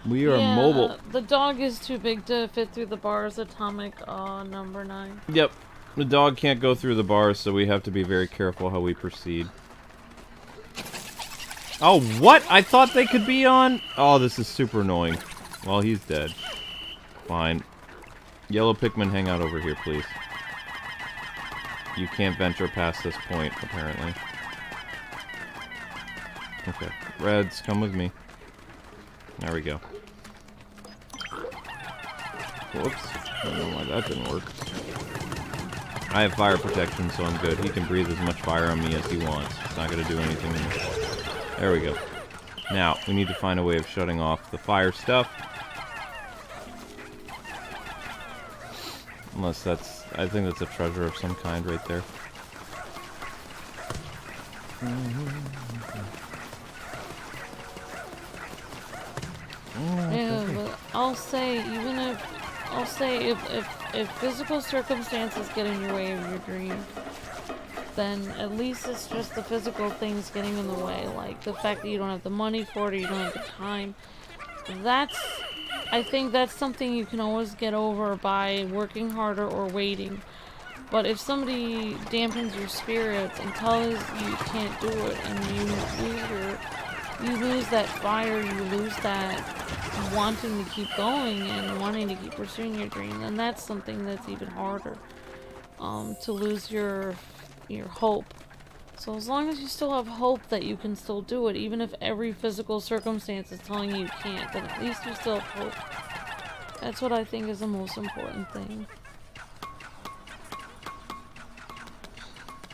We are mobile. The dog is too big to fit through the bars. Atomic number 9. Yep. The dog can't go through the bars, so we have to be very careful how we proceed. Oh, what? I thought they could be on... Oh, this is super annoying. Well, he's dead. Fine. Yellow Pikmin, hang out over here, please. You can't venture past this point, apparently. Okay. Reds, come with me. There we go. Whoops. I don't know why that didn't work. I have fire protection, so I'm good. He can breathe as much fire on me as he wants. It's not going to do anything to me. There we go. Now, we need to find a way of shutting off the fire stuff. Unless that's... I think that's a treasure of some kind right there. Yeah, but I'll say, even if I'll say if physical circumstances get in your way of your dream, then at least it's just the physical things getting in the way, like the fact that you don't have the money for it or you don't have the time. I think that's something you can always get over by working harder or waiting. But if somebody dampens your spirits and tells you you can't do it, and you lose that fire, you lose that wanting to keep going and wanting to keep pursuing your dream, then that's something that's even harder. To lose your hope. So as long as you still have hope that you can still do it, even if every physical circumstance is telling you can't, then at least you still have hope. That's what I think is the most important thing.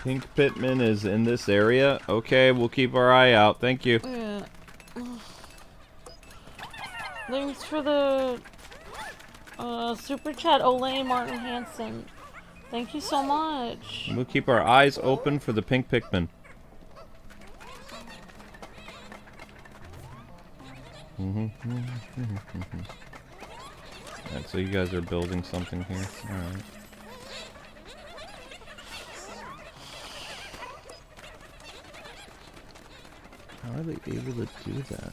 Pink Pikmin is in this area. Okay, we'll keep our eye out. Thank you. Yeah. Thanks for the super chat, Olay Martin Hansen. Thank you so much. We'll keep our eyes open for the pink Pikmin. Alright, so you guys are building something here. Alright. How are they able to do that?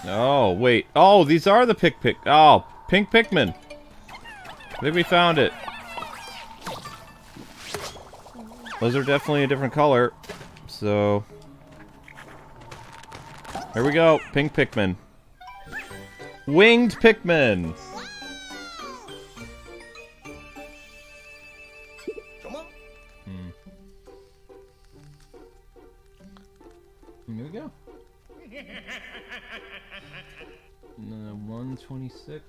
Oh, wait. Oh, these are the pink Pikmin. I think we found it. Those are definitely a different color. So... here we go. Pink Pikmin. Winged Pikmin! Here we go. 126.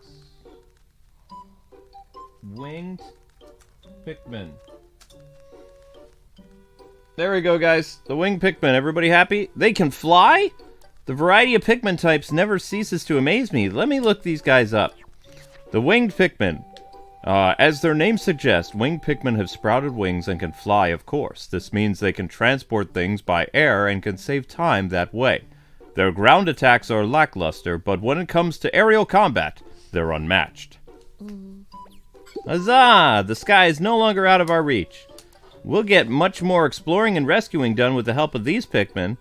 Winged Pikmin. There we go, guys. The winged Pikmin. Everybody happy? They can fly? The variety of Pikmin types never ceases to amaze me. Let me look these guys up. The winged Pikmin. As their name suggests, winged Pikmin have sprouted wings and can fly, of course. This means they can transport things by air and can save time that way. Their ground attacks are lackluster, but when it comes to aerial combat, they're unmatched. Huzzah! The sky is no longer out of our reach. We'll get much more exploring and rescuing done with the help of these Pikmin.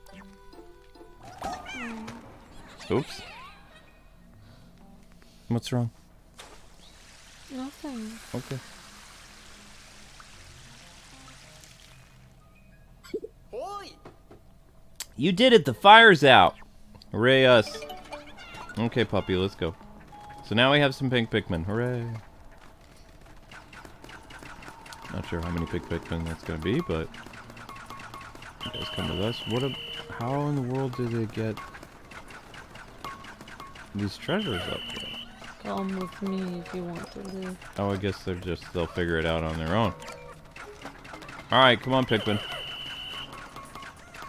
Oops. What's wrong? Nothing. Okay. You did it! The fire's out! Hooray us. Okay, puppy, let's go. So now we have some pink Pikmin. Hooray. Not sure how many pink Pikmin that's gonna be, but... you guys come with us. How in the world did they get... these treasures up there? Come with me if you want to live. Oh, I guess they'll figure it out on their own. Alright, come on, Pikmin.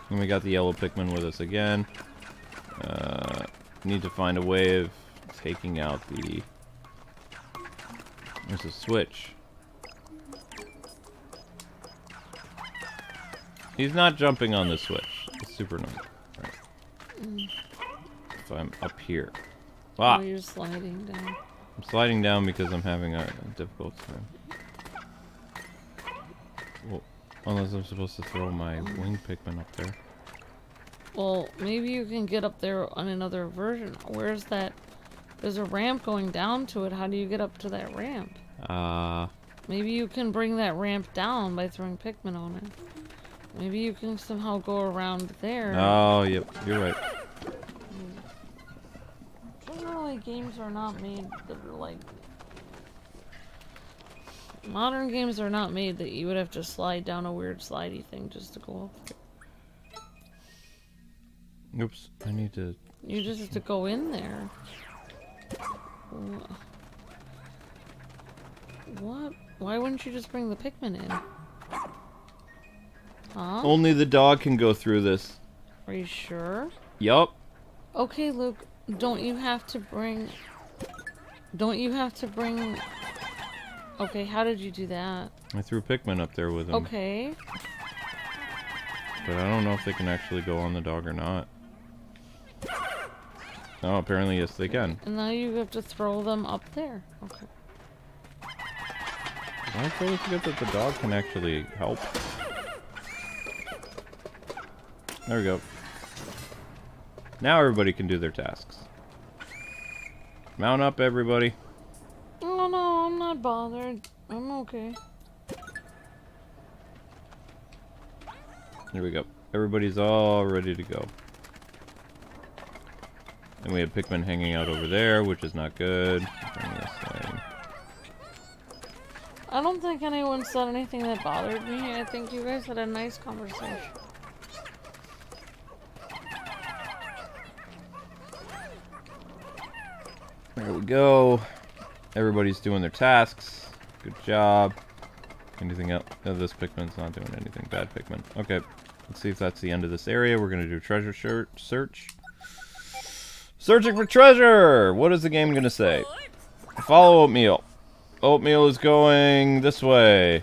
And we got the yellow Pikmin with us again. Need to find a way of taking out the... there's a switch. He's not jumping on the switch. It's super annoying. Right. If I'm up here. Ah! Oh, you're sliding down. I'm sliding down because I'm having a difficult time. Well, unless I'm supposed to throw my winged Pikmin up there. Well, maybe you can get up there on another version. Where's that? There's a ramp going down to it. How do you get up to that ramp? Maybe you can bring that ramp down by throwing Pikmin on it. Maybe you can somehow go around there. Oh, yep, you're right. Generally, games are not made that are like... modern games are not made that you would have to slide down a weird slidey thing just to go up there. Oops, I need to... you just have to go in there. What? Why wouldn't you just bring the Pikmin in? Huh? Only the dog can go through this. Are you sure? Yup. Okay, Luke, don't you have to bring... okay, how did you do that? I threw Pikmin up there with him. Okay. But I don't know if they can actually go on the dog or not. Oh, apparently yes they can. And now you have to throw them up there. Okay. I totally forget that the dog can actually help. There we go. Now everybody can do their tasks. Mount up, everybody. Oh no, I'm not bothered. I'm okay. There we go. Everybody's all ready to go. And we have Pikmin hanging out over there, which is not good. Bring this way. I don't think anyone said anything that bothered me. I think you guys had a nice conversation. There we go. Everybody's doing their tasks. Good job. Anything else? Oh, this Pikmin's not doing anything. Bad Pikmin. Okay. Let's see if that's the end of this area. We're going to do treasure search. Searching for treasure! What is the game going to say? Follow Oatmeal. Oatmeal is going this way.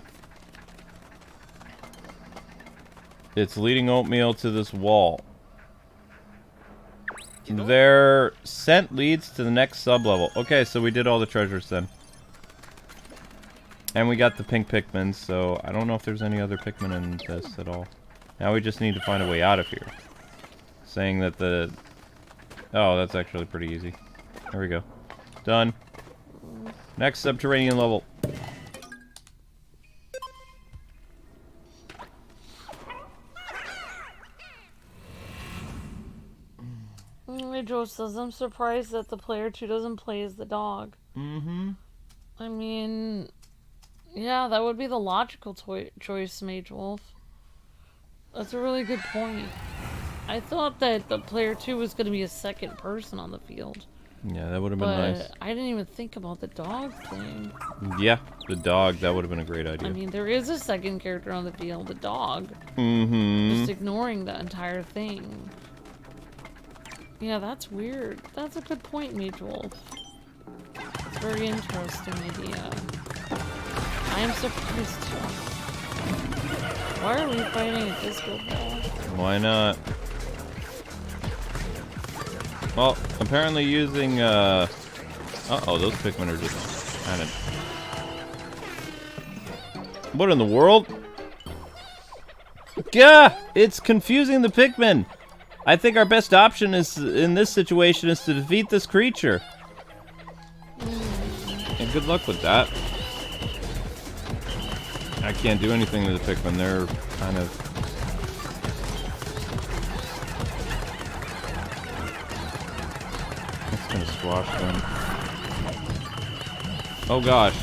It's leading Oatmeal to this wall. Their scent leads to the next sub-level. Okay, so we did all the treasures then. And we got the pink Pikmin, so I don't know if there's any other Pikmin in this at all. Now we just need to find a way out of here. Saying that the... Oh, that's actually pretty easy. There we go. Done. Next subterranean level. Joe says, I'm surprised that the player 2 doesn't play as the dog. Mm-hmm. I mean, yeah, that would be the logical choice, Mage Wolf. That's a really good point. I thought that the player 2 was going to be a second person on the field. Yeah, that would have been nice. I didn't even think about the dog thing. Yeah, the dog, that would have been a great idea. I mean, there is a second character on the field, the dog. Mm-hmm. Just ignoring the entire thing. Yeah, that's weird. That's a good point, Mage Wolf. It's a very interesting idea. I am surprised too. Why are we fighting a disco ball? Why not? Well, apparently using, uh-oh, those Pikmin are just kind of... What in the world? Gah! It's confusing the Pikmin! I think our best option is, in this situation, is to defeat this creature. And good luck with that. I can't do anything to the Pikmin. They're kind of... It's gonna squash them. Oh gosh.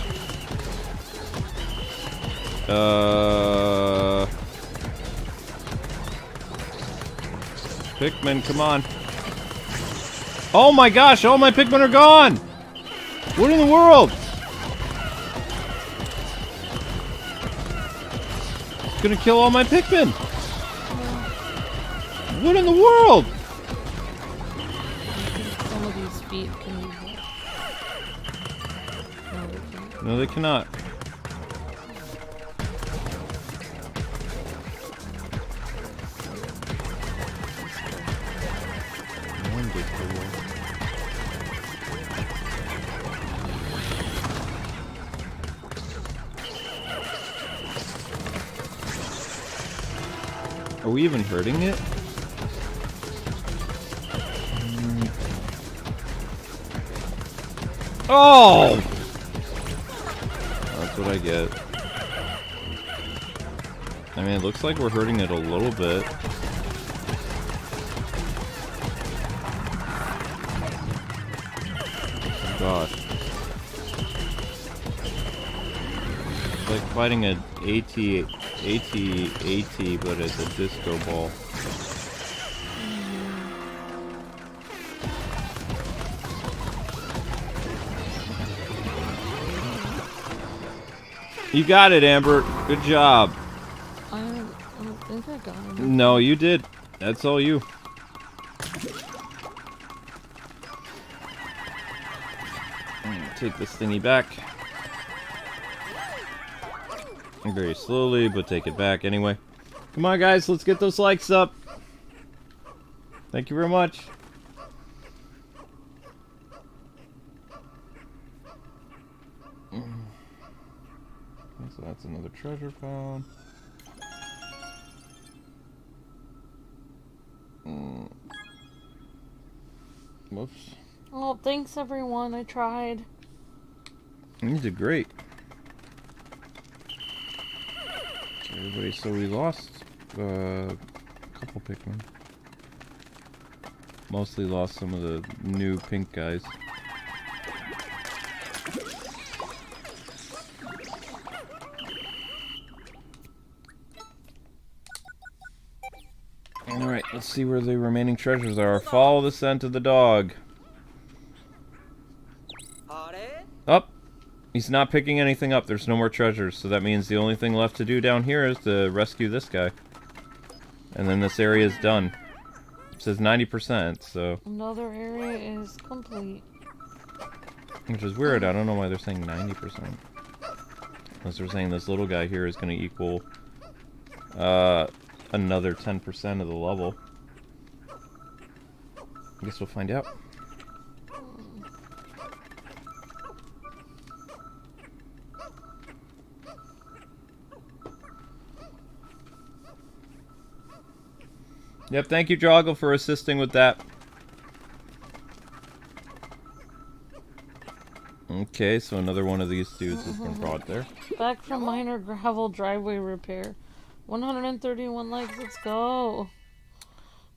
Pikmin, come on. Oh my gosh, all my Pikmin are gone! What in the world? It's gonna kill all my Pikmin! What in the world? Some of these feet can be... No, they cannot. Are we even hurting it? Oh! That's what I get. I mean, it looks like we're hurting it a little bit. Gosh. It's like fighting an AT, but it's a disco ball. You got it, Amber. Good job. I don't think I got it. No, you did. That's all you. Take this thingy back. Very slowly, but take it back anyway. Come on, guys. Let's get those likes up. Thank you very much. So that's another treasure found. Whoops. Oh, thanks everyone. I tried. You did great. Everybody, so we lost a couple Pikmin. Mostly lost some of the new pink guys. Alright, let's see where the remaining treasures are. Follow the scent of the dog. Up! He's not picking anything up. There's no more treasures, so that means the only thing left to do down here is to rescue this guy. And then this area is done. It says 90%, so... Another area is complete. Which is weird. I don't know why they're saying 90%. Unless they're saying this little guy here is going to equal... another 10% of the level. I guess we'll find out. Yep, thank you, Joggle, for assisting with that. Okay, so another one of these dudes has been brought there. Back from minor gravel driveway repair. 131 likes, let's go.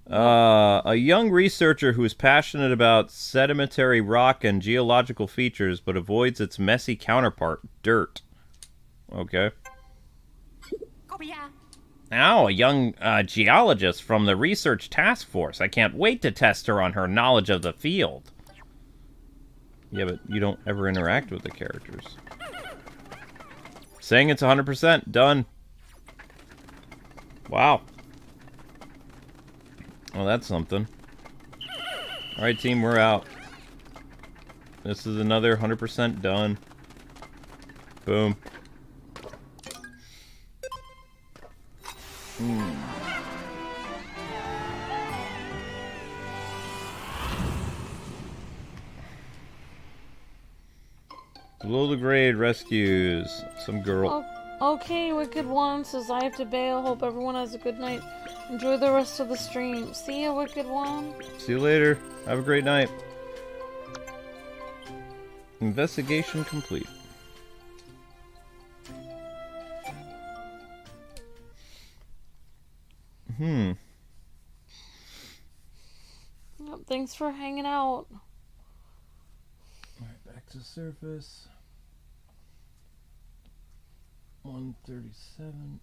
A young researcher who is passionate about sedimentary rock and geological features, but avoids its messy counterpart, dirt. Okay. Now, a young geologist from the research task force. I can't wait to test her on her knowledge of the field. Yeah, but you don't ever interact with the characters. Saying it's 100%. Done. Wow. Well, that's something. Alright, team, we're out. This is another 100% done. Boom. Below the grade rescues some girl. Oh, okay, Wicked One says I have to bail. Hope everyone has a good night. Enjoy the rest of the stream. See ya, Wicked One. See you later. Have a great night. Investigation complete. Yep, thanks for hanging out. Alright, back to surface. 137.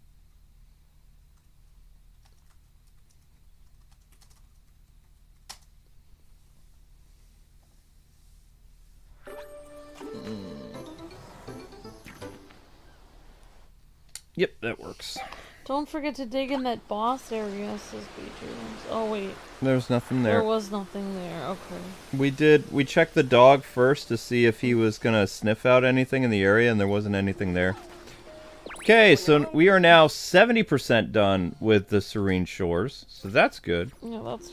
Yep, that works. Don't forget to dig in that boss area, says BJ. Oh, wait. There's nothing there. There was nothing there. Okay. We checked the dog first to see if he was gonna sniff out anything in the area, and there wasn't anything there. Okay, so we are now 70% done with the Serene Shores, so that's good. Yeah, that's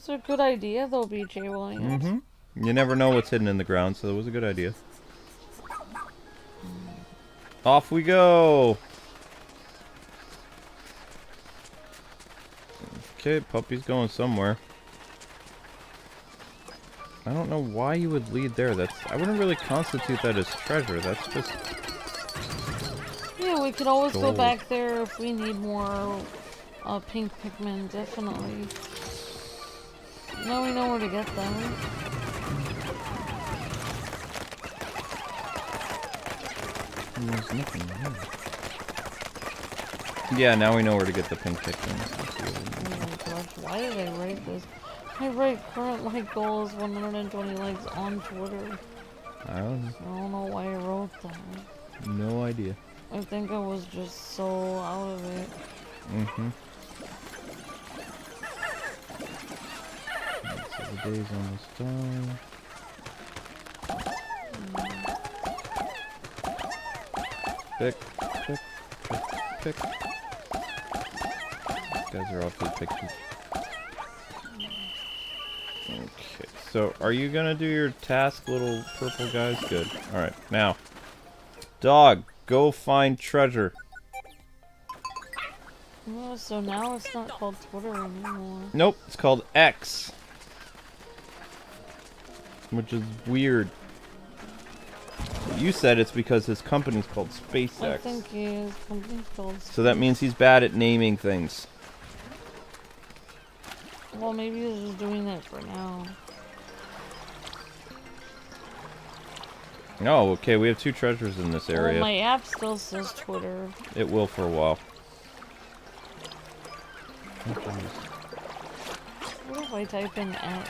a good idea, though, BJ Williams. You never know what's hidden in the ground, so it was a good idea. Off we go! Okay, puppy's going somewhere. I don't know why you would lead there. I wouldn't really constitute that as treasure. That's just... Yeah, we could always go gold. back there if we need more pink Pikmin, definitely. Now we know where to get them. There's nothing here. Yeah, now we know where to get the pink Pikmin. Oh my gosh, why did I write this? I write current like goal is 120 likes on Twitter. I don't know. I don't know why I wrote that. No idea. I think I was just so out of it. So the day's almost done. Pick. These guys are awfully picky. Okay, so are you gonna do your task, little purple guys? Good. Alright, now. Dog, Go find treasure. Oh, so now it's not called Twitter anymore. Nope, it's called X. Which is weird. You said it's because his company's called SpaceX. I think his company's called SpaceX. So that means he's bad at naming things. Well, maybe he's just doing that for now. Oh, okay, we have 2 treasures in this area. Well, my app still says Twitter. It will for a while. What if I type in X?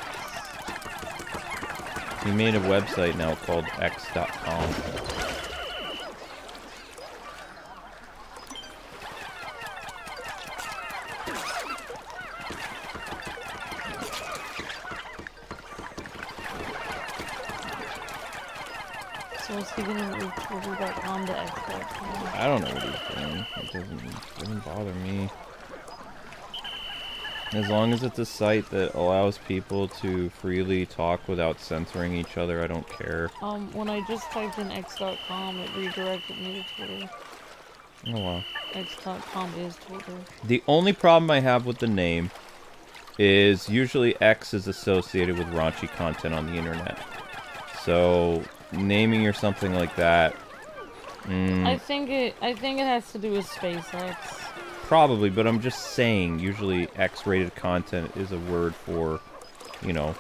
He made a website now called x.com. So is he gonna move Twitter.com to X.com? I don't know what he's doing. It doesn't bother me. As long as it's a site that allows people to freely talk without censoring each other, I don't care. When I just typed in X.com, it redirected me to Twitter. Oh wow. X.com is Twitter. The only problem I have with the name is usually X is associated with raunchy content on the internet. So naming or something like that. I think it has to do with SpaceX. Probably, but I'm just saying, usually X-rated content is a word for, you know,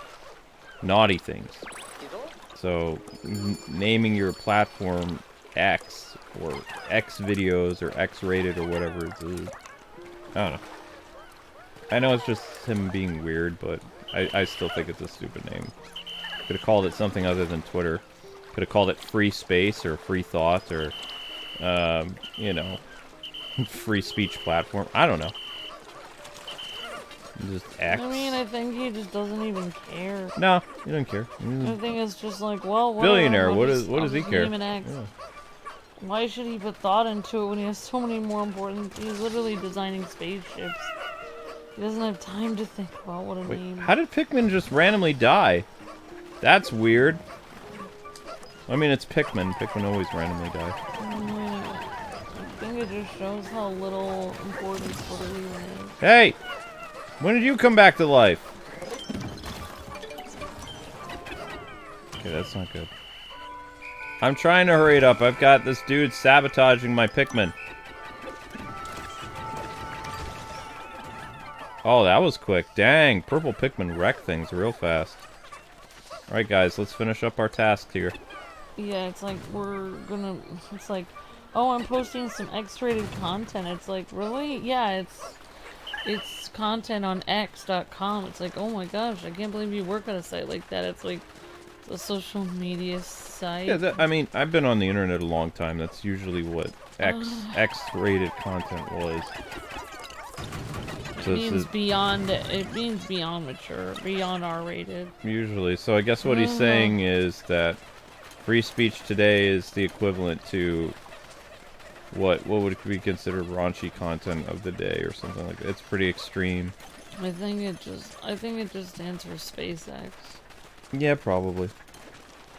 naughty things. So, naming your platform X, or X videos, or X-rated, or whatever it is, I don't know. I know it's just him being weird, but I still think it's a stupid name. Could have called it something other than Twitter. Could have called it Free Space, or Free Thought, or, you know... free speech platform. I don't know. Just X. I mean, I think he just doesn't even care. No, he doesn't care. I think it's just like, well, whatever, Billionaire. I'll What just does he care? name an X. Yeah. Why should he put thought into it when he has so many more important? He's literally designing spaceships. He doesn't have time to think about what a name. How did Pikmin just randomly die? That's weird. I mean, it's Pikmin. Pikmin always randomly die. I think it just shows how little importance Twitter even is. Hey! When did you come back to life? Okay, that's not good. I'm trying to hurry it up. I've got this dude sabotaging my Pikmin. Oh, that was quick. Dang, purple Pikmin wreck things real fast. Alright guys, let's finish up our task here. Yeah, it's like it's like, oh, I'm posting some X-rated content. It's like, really? Yeah, it's content on X.com. It's like, oh my gosh, I can't believe you work on a site like that. It's like a social media site. Yeah, I mean, I've been on the internet a long time. That's usually what X-rated content was. So it means beyond mature, beyond R-rated. Usually. So I guess what he's saying is that free speech today is the equivalent to what would be considered raunchy content of the day or something like that. It's pretty extreme. I think it just stands for SpaceX. Yeah, probably.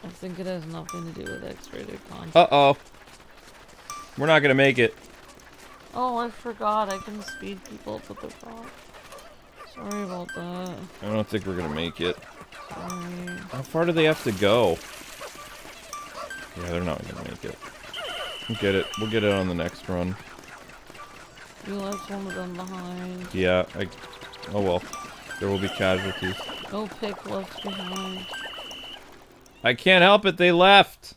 I think it has nothing to do with X-rated content. Uh-oh. We're not gonna make it. Oh, I forgot. I can speed people up with the prompt. Sorry about that. I don't think we're gonna make it. Sorry. How far do they have to go? Yeah, they're not gonna make it. We'll get it. We'll get it on the next run. You left one of them behind. Yeah, oh well. There will be casualties. Go pick left behind. I can't help it, they left!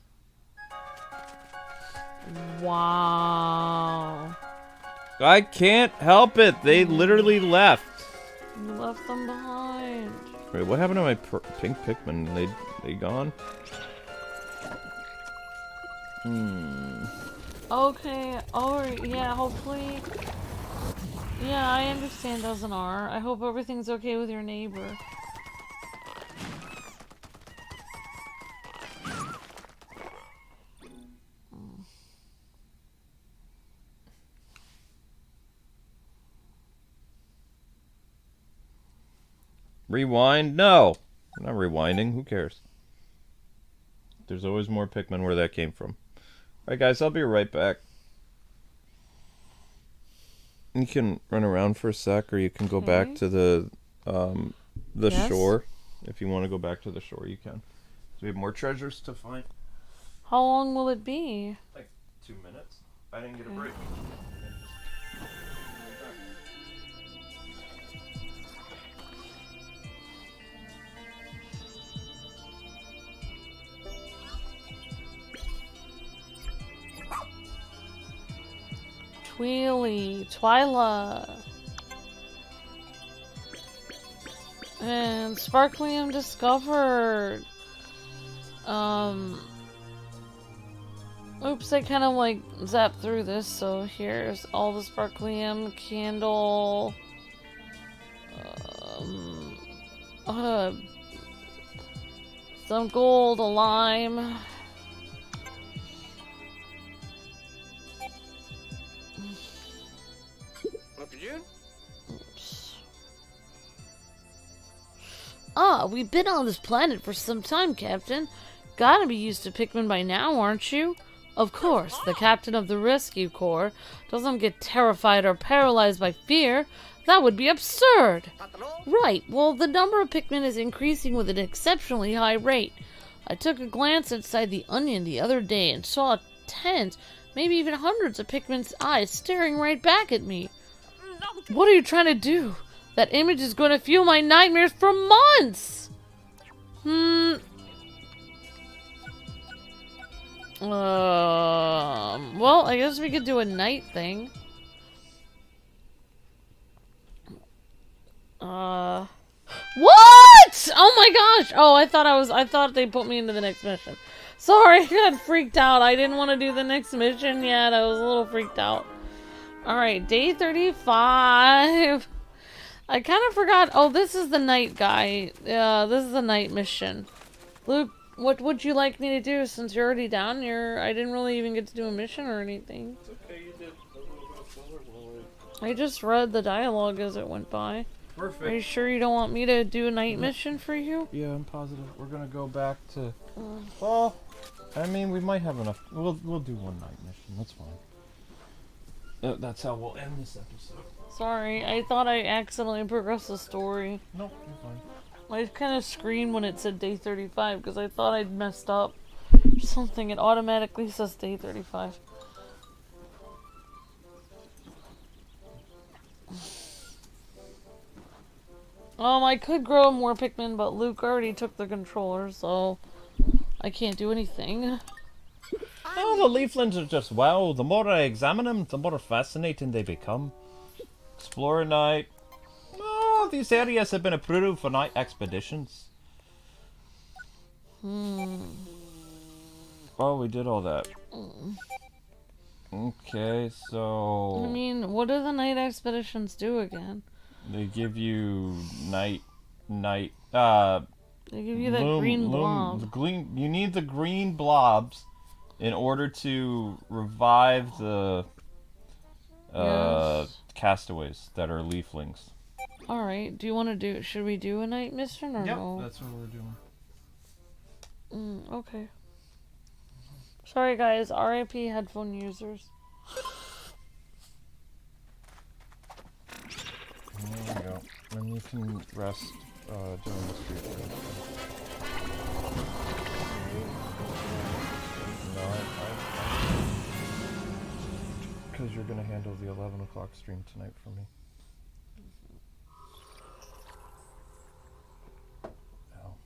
Wow. I can't help it, they literally left. You left them behind. Wait, what happened to my pink Pikmin? They gone? Okay, alright, yeah, hopefully. Yeah, I understand as an R. I hope everything's okay with your neighbor. Rewind? No! I'm not rewinding, who cares? There's always more Pikmin where that came from. Alright guys, I'll be right back. You can run around for a sec, or you can go back to the Yes? shore. If you want to go back to the shore, you can. So we have more treasures to find. How long will it be? Like 2 minutes. I didn't get a break. Tweely, Twyla, and Sparklium discovered. Oops, I kind of like zapped through this, so here's all the Sparklium, candle, some gold, a lime. Oops. Ah, we've been on this planet for some time, Captain. Gotta be used to Pikmin by now, aren't you? Of course, the captain of the rescue corps doesn't get terrified or paralyzed by fear. That would be absurd. Right, well, the number of Pikmin is increasing with an exceptionally high rate. I took a glance inside the Onion the other day and saw tens, maybe even hundreds of Pikmin's eyes staring right back at me. What are you trying to do? That image is going to fuel my nightmares for months! Well, I guess we could do a night thing. What? Oh my gosh! Oh, I thought they put me into the next mission. Sorry, I got freaked out. I didn't want to do the next mission yet. I was a little freaked out. Alright, day 35. I kind of forgot. Oh, this is the night guy. Yeah, this is the night mission. Luke, what would you like me to do since you're already down here? I didn't really even get to do a mission or anything. It's okay, you did a little bit of filler while I just read the dialogue as it went by. Perfect. Are you sure you don't want me to do a night mission for you? Yeah, I'm positive. We're gonna go back to. Well, I mean, we might have enough. We'll do one night mission. That's fine. That's how we'll end this episode. Sorry, I thought I accidentally progressed the story. No, you're fine. I kind of screamed when it said day 35 because I thought I'd messed up or something. It automatically says day 35. I could grow more Pikmin, but Luke already took the controller, so I can't do anything. Oh, the leaflings are just wow. The more I examine them, the more fascinating they become. Explorer night. Oh, these areas have been approved for night expeditions. Oh, we did all that. Okay, so... I mean, what do the night expeditions do again? They give you night... They give you that green blob. You need the green blobs in order to revive the castaways that are leaflings. Alright, should we do a night mission or no? That's what we're doing. Okay. Sorry guys, RIP headphone users. There we go. And you can rest down the street. No, because you're going to handle the 11 o'clock stream tonight for me. No.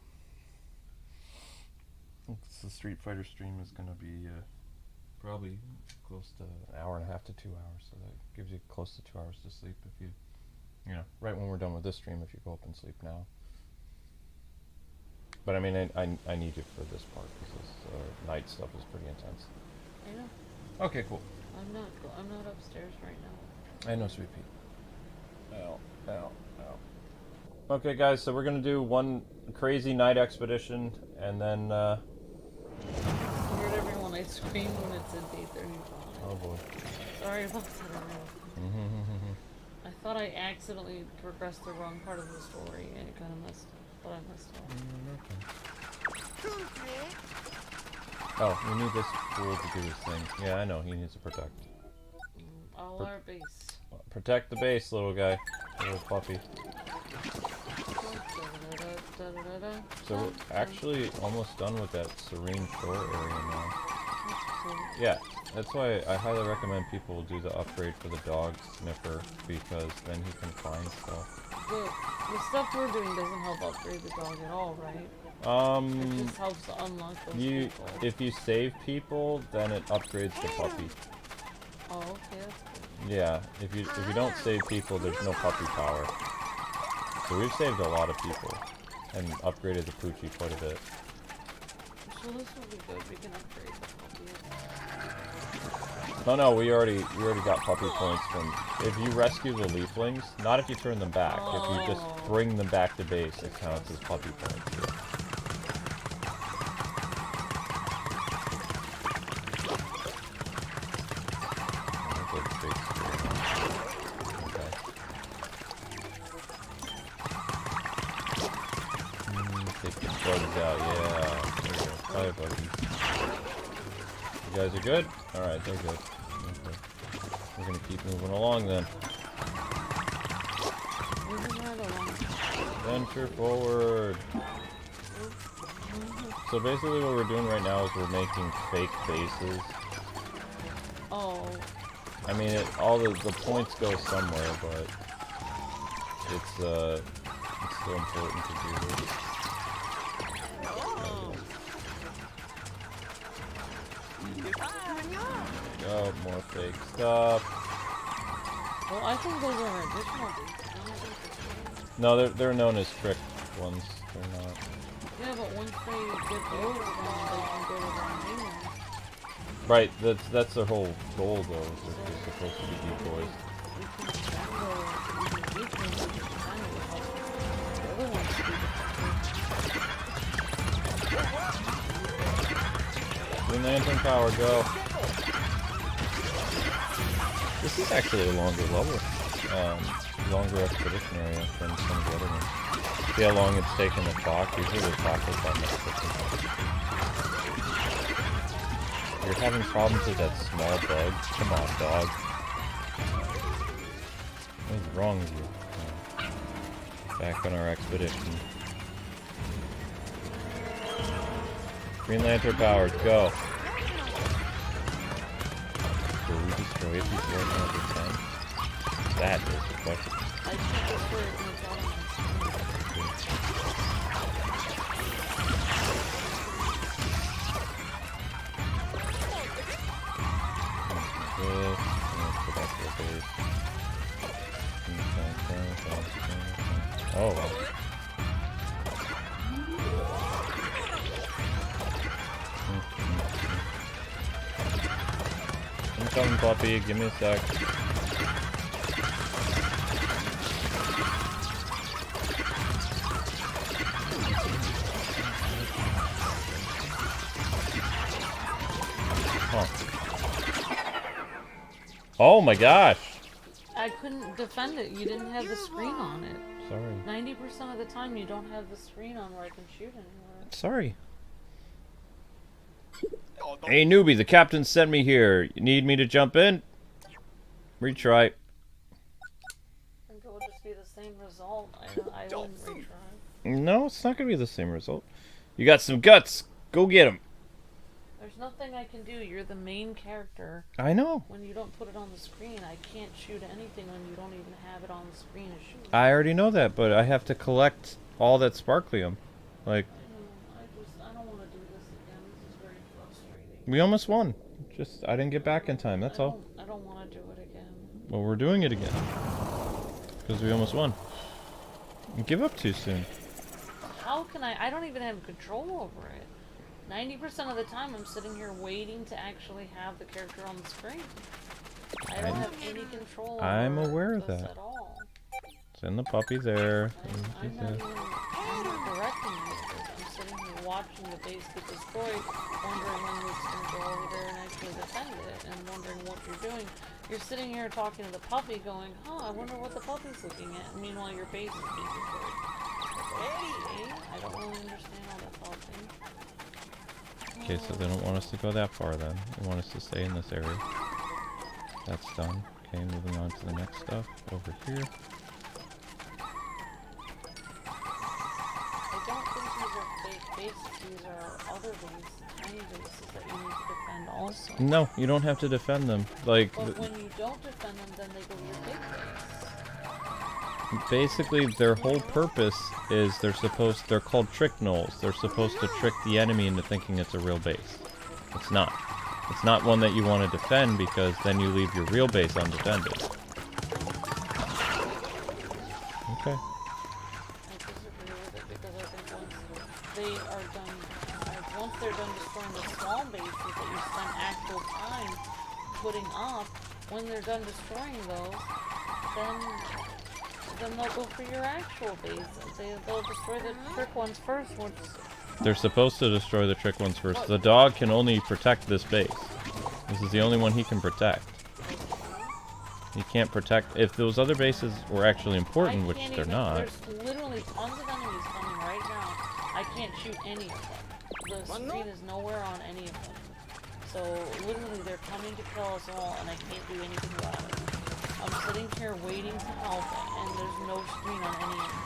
The Street Fighter stream is going to be probably close to an hour and a half to 2 hours, so that gives you close to 2 hours to sleep if you right when we're done with this stream, if you go up and sleep now. But I mean, I need you for this part because this night stuff is pretty intense. I know. Okay, cool. I'm not upstairs right now. I know, Sweet Pea. Ow, ow, ow. Okay, guys, so we're gonna do one crazy night expedition, and then I heard everyone I screamed when it said day 35. oh boy. Sorry about that, everyone. I thought I accidentally progressed the wrong part of the story and it kind of messed up, but I messed up. Oh, we need this fool to do his thing. Yeah, I know. He needs to protect. All our base. Protect the base, little guy. Little puppy. So we're actually almost done with that Serene Shore area now. Yeah, that's why I highly recommend people do the upgrade for the dog sniffer, because then he can find stuff. The stuff we're doing doesn't help upgrade the dog at all, right? It just helps to unlock those people. If you save people, then it upgrades the puppy. Oh, okay, that's good. Yeah, if you don't save people, there's no puppy power. So we've saved a lot of people and upgraded the Poochie quite a bit. So this will be good. We can upgrade the puppy. Oh no, we already got puppy points from. If you rescue the leaflings, not if you turn them back. If you just bring them back to base, it counts as puppy points. Yeah. Bugs out, yeah. There we go. Fire buggies. You guys are good? Alright, they're good. Okay. We're gonna keep moving along then. Moving right along. Venture forward. So basically what we're doing right now is we're making fake bases. Oh. I mean, all the points go somewhere, but it's still important to do this. Oh, more fake stuff. Well, I think those are additional bases. No, they're known as trick ones. They're not. Yeah, but once they get those, then they can go to the main one. Right, that's their whole goal, though. Is they're supposed to be decoys. Green Lantern power, go. This is actually a longer level. Longer expedition area than some of the other ones. See how long it's taken the clock? Usually the clock is that much quicker. You're having problems with that small bug? Come on, dog. What's wrong with you? Back on our expedition. Green Lantern powered, go. Will we destroy it before another time? That is the question. I should destroy it in the bottom. Oh. I'm coming, puppy. Give me a sec. Huh. Oh my gosh! I couldn't defend it. You didn't have the screen on it. Sorry. 90% of the time you don't have the screen on where I can shoot anywhere. Sorry. Hey newbie, the captain sent me here. You need me to jump in? Retry. I think it would just be the same result. I wouldn't retry. No, it's not gonna be the same result. You got some guts. Go get them. There's nothing I can do. You're the main character. I know. When you don't put it on the screen, I can't shoot anything when you don't even have it on the screen to shoot. I already know that, but I have to collect all that sparklium. Like, I don't want to do this again. This is very frustrating. we almost won. Just, I didn't get back in time, that's all. I don't want to do it again. Well, we're doing it again. Because we almost won. Give up too soon. How can I don't even have control over it. 90% of the time I'm sitting here waiting to actually have the character on the screen. I don't have any control over I'm aware of this that. at all. Send the puppy there. I'm not directing it. I'm sitting here watching the base get destroyed, wondering when Luke's going to go over there and actually defend it, and wondering what you're doing. You're sitting here talking to the puppy going, huh, I wonder what the puppy's looking at. And meanwhile, your base is being destroyed. Okay, I don't really understand how that's helping. Okay, so they don't want us to go that far then. They want us to stay in this area. That's done. Okay, moving on to the next stuff over here. I don't think these are fake bases. These are other bases, tiny bases that you need to defend also. No, you don't have to defend them. Like, But when you don't defend them, then they go to your big base. basically, their whole purpose is they're called trick knolls. They're supposed to trick the enemy into thinking it's a real base. It's not. It's not one that you want to defend because then you leave your real base undefended. Okay. I disagree with it because I think once they're done destroying the small bases that you spend actual time putting up, when they're done destroying those, then they'll go for your actual base. They'll destroy the trick ones first, which... They're supposed to destroy the trick ones first. The dog can only protect this base. This is the only one he can protect. He can't protect... If those other bases were actually important, which they're not... There's literally tons of enemies coming right now. I can't shoot any of them. The screen is nowhere on any of them. So, literally, they're coming to kill us all, and I can't do anything about it. I'm sitting here waiting to help, and there's no screen on any of them.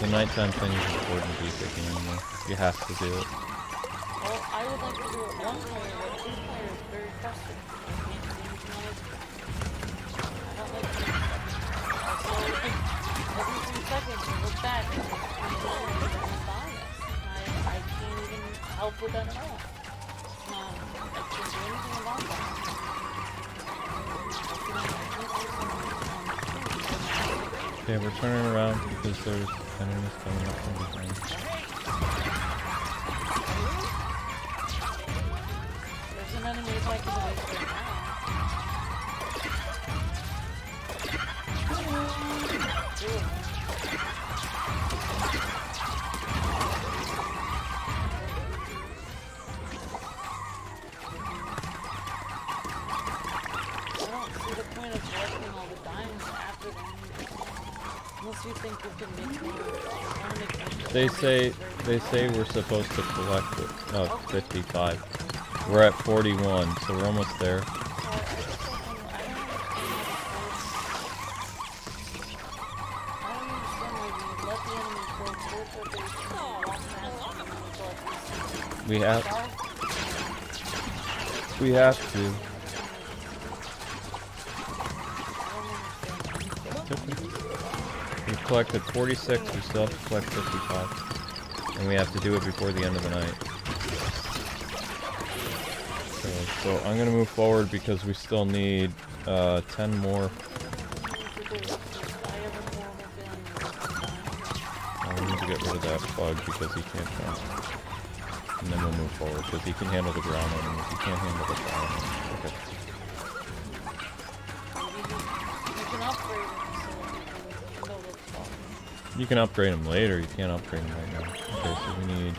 The nighttime thing is important to be picking anymore. You have to do it. Well, I would like to do it one player, but two players is very frustrating. I can't do anything on it. I don't like to do it. So, every 3 seconds, I look back and I'm biased. I can't even help with that at all. It's not, I can't do anything about that. Okay, we're turning around because there's enemies coming up from behind. There's an enemy attacking the base right now. I don't see the point of collecting all the diamonds after them. Unless you think you can make more. They say we're supposed to collect 55. We're at 41, so we're almost there. We have to. We collected 46, we still have to collect 55. And we have to do it before the end of the night. So I'm gonna move forward because we still need 10 more. We need to get rid of that bug because he can't jump. And then we'll move forward because he can handle the ground enemies. He can't handle the ground enemies. Okay. You can upgrade them later, you can't upgrade them right now. Okay, so we need...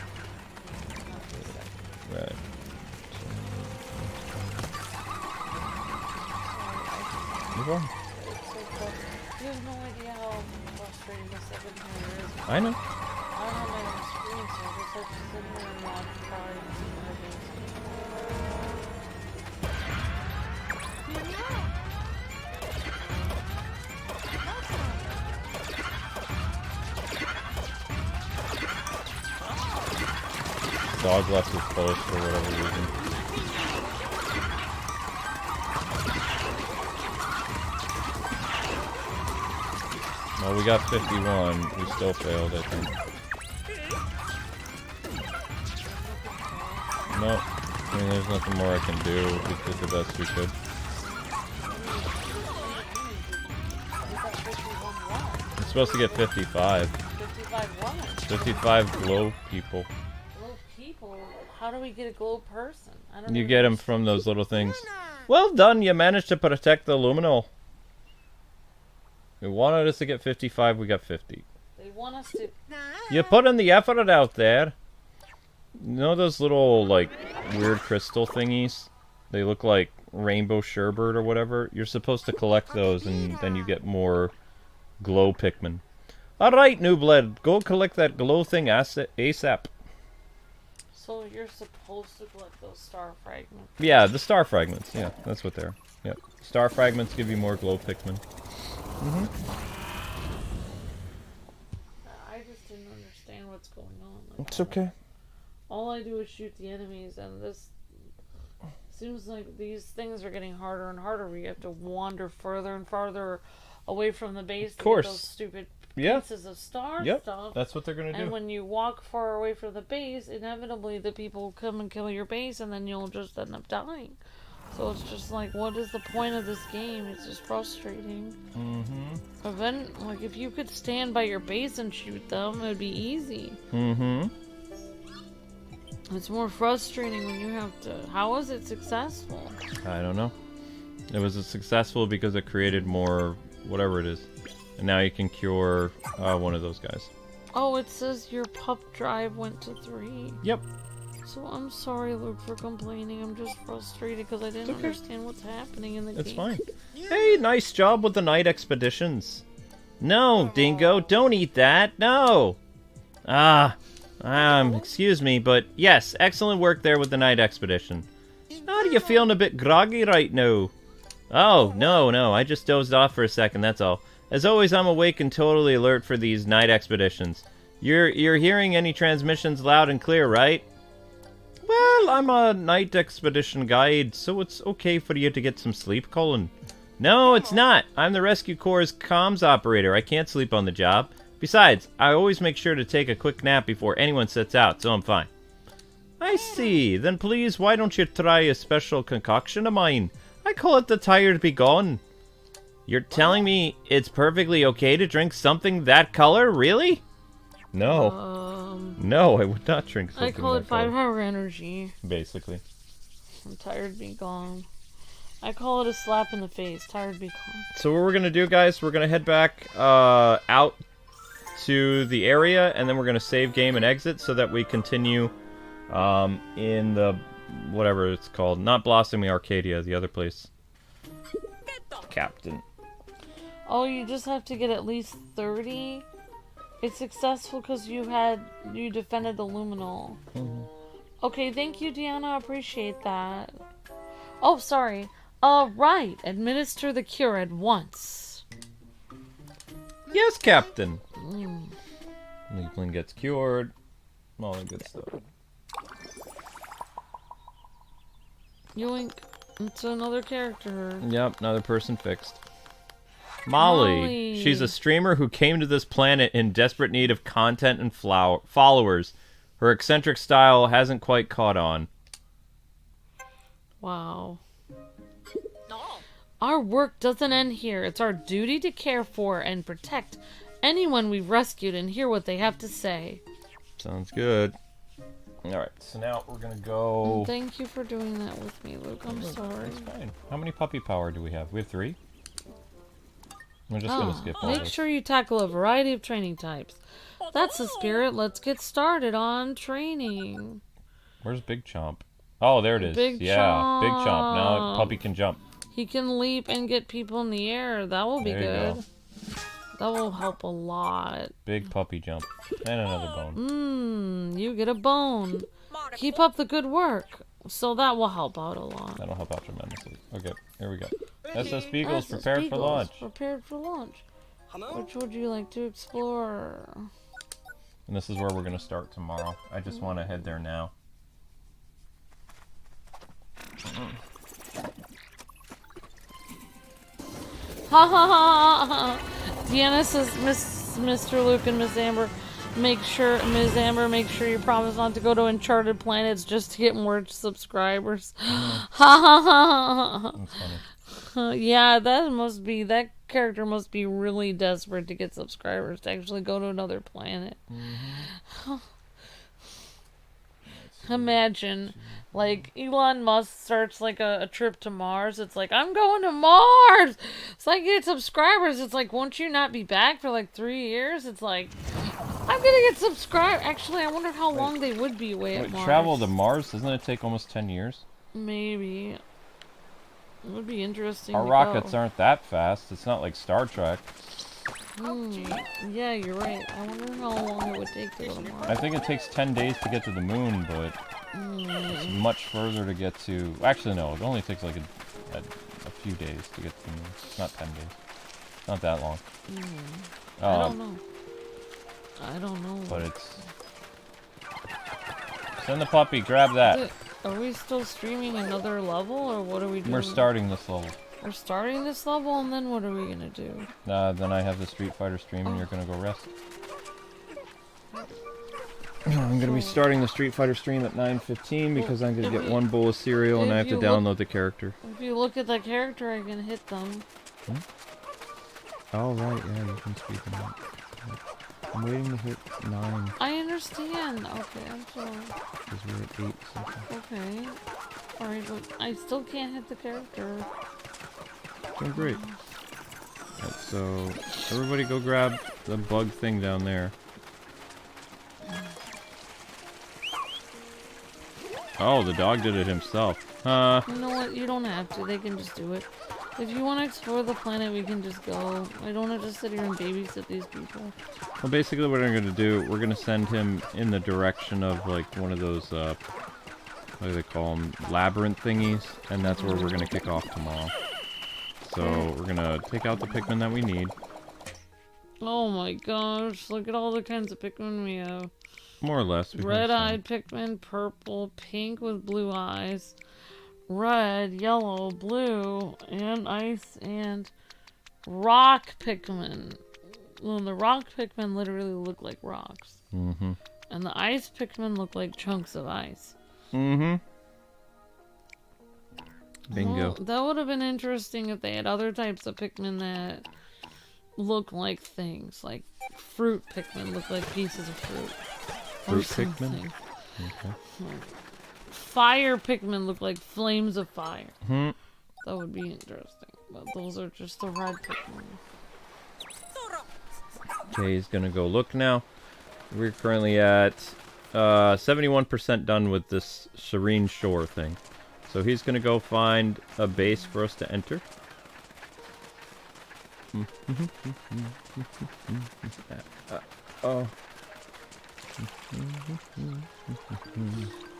Right. Move on. You have no idea how frustrating this second player is. I know. I don't have my own screen, so I just have to sit here and watch cards and everything. Dog left his post for whatever reason. Well, we got 51. We still failed, I think. Nope. I mean, there's nothing more I can do. We did the best we could. I'm supposed to get 55. 55 what? 55 glow people. Glow people? How do we get a glow person? I don't You know. get them from those little things. Well done, you managed to protect the luminol. They wanted us to get 55, we got 50. They want us to... You put in the effort out there. You know those little, like, weird crystal thingies? They look like rainbow sherbert or whatever, you're supposed to collect those, and then you get more glow Pikmin. Alright, Nooblehead, go collect that glow thing ASAP. So you're supposed to collect those star fragments? Yeah, the star fragments. Yeah, that's what they're. Yep. Star fragments give you more glow Pikmin. I just didn't understand what's going on. Like, It's okay. all I do is shoot the enemies, and this seems like these things are getting harder and harder. We have to wander further and farther away from the base to get those stupid pieces of star stuff. That's what they're gonna do. And when you walk far away from the base, inevitably the people will come and kill your base, and then you'll just end up dying. So it's just like, what is the point of this game? It's just frustrating. Like, if you could stand by your base and shoot them, it would be easy. It's more frustrating when you have to... How was it successful? I don't know. It was successful because it created more whatever it is. And now you can cure one of those guys. Oh, it says your pup drive went to 3. Yep. So I'm sorry, Luke, for complaining. I'm just frustrated because I didn't understand what's happening in the game. It's fine. Hey, nice job with the night expeditions. No, Dingo, don't eat that. No. Excuse me, but yes, excellent work there with the night expedition. How are you feeling a bit groggy right now? Oh, no, I just dozed off for a second, that's all. As always, I'm awake and totally alert for these night expeditions. You're hearing any transmissions loud and clear, right? Well, I'm a night expedition guide, so it's okay for you to get some sleep, Colin. No, it's not. I'm the Rescue Corps' comms operator. I can't sleep on the job. Besides, I always make sure to take a quick nap before anyone sets out, so I'm fine. I see. Then please, why don't you try a special concoction of mine? I call it the Tired Be Gone. You're telling me it's perfectly okay to drink something that color? Really? No. No, I would not drink something I call it that color. 5-hour energy. Basically. I'm tired be gone. I call it a slap in the face. Tired be gone. So what we're going to do, guys, we're going to head back out to the area, and then we're going to save game and exit so that we continue in the, whatever it's called. Not Blossoming Arcadia, the other place. Captain. Oh, you just have to get at least 30? It's successful because you defended the Luminol. Okay, thank you, Deanna. I appreciate that. Oh, sorry. Right. Administer the cure at once. Yes, Captain. Leafling gets cured. All that good stuff. Yoink. It's another character. Yep, another person fixed. Molly. She's a streamer who came to this planet in desperate need of content and followers. Her eccentric style hasn't quite caught on. Wow. Our work doesn't end here. It's our duty to care for and protect anyone we've rescued and hear what they have to say. Sounds good. Alright, so now we're gonna go... Thank you for doing that with me, Luke. I'm sorry. It's fine. How many puppy power do we have? We have 3? I'm just gonna skip all Make this. sure you tackle a variety of training types. That's the spirit. Let's get started on training. Where's Big Chomp? Oh, there it is. Big Big Chomp. Now Puppy can jump. He can leap and get people in the air. That will be There you good. That will help a lot. Big puppy jump. And another bone. You get a bone. Keep up the good work. So that will help out a lot. That'll help out tremendously. Okay, here we go. SS Beagles prepared for launch. Prepared for launch. Which would you like to explore? And this is where we're going to start tomorrow. I just want to head there now. Ha ha ha! Deanna says, Mr. Luke and Miss Amber, make sure you promise not to go to Uncharted Planets just to get more subscribers. Ha ha ha! That's funny. Yeah, that character must be really desperate to get subscribers to actually go to another planet. Imagine, like, Elon Musk starts, like, a trip to Mars. It's like, I'm going to Mars! It's like, get subscribers. It's like, won't you not be back for, like, 3 years? It's like, I'm gonna get subscribers. Actually, I wonder how long they would be away at Mars. Travel to Mars? Doesn't it take almost 10 years? Maybe. It would be interesting. Our rockets aren't that fast. It's not like Star Trek. Yeah, you're right. I wonder how long it would take to go to Mars. I think it takes 10 days to get to the moon, but it's much further to get to... Actually, no. It only takes like a few days to get to the moon. It's not 10 days. Not that long. I don't know. I don't know. But it's... Send the puppy. Grab that. Are we still streaming another level, or what are we doing? We're starting this level. We're starting this level, and then what are we gonna do? Then I have the Street Fighter stream, and you're gonna go rest. I'm gonna be starting the Street Fighter stream at 9:15 because I'm gonna get one bowl of cereal and I have to download the character. If you look at the character, I can hit them. Oh right, yeah, you can speed them up. I'm waiting to hit 9. I understand. Okay, I'm sorry. Because we're at 8 something. Okay. Alright, but I still can't hit the character. Doing great. Right, so everybody go grab the bug thing down there. Oh, the dog did it himself. You know what? You don't have to. They can just do it. If you want to explore the planet, we can just go. I don't have to sit here and babysit these people. Well, basically what I'm going to do, we're going to send him in the direction of, like, one of those, what do they call them? Labyrinth thingies. And that's where we're going to kick off tomorrow. So, we're going to take out the Pikmin that we need. Oh my gosh, look at all the kinds of Pikmin we have. More or less. Red-eyed Pikmin, purple, pink with blue eyes, red, yellow, blue, and ice, and rock Pikmin. Well, the rock Pikmin literally look like rocks. Mm-hmm. And the ice Pikmin look like chunks of ice. Mm-hmm. Bingo. Well, that would have been interesting if they had other types of Pikmin that look like things. Like fruit Pikmin look like pieces of fruit. Fruit Pikmin? Okay. Fire Pikmin look like flames of fire. Hmm. That would be interesting. But those are just the red Pikmin. Okay, he's gonna go look now. We're currently at 71% done with this Serene Shore thing. So he's gonna go find a base for us to enter. Oh.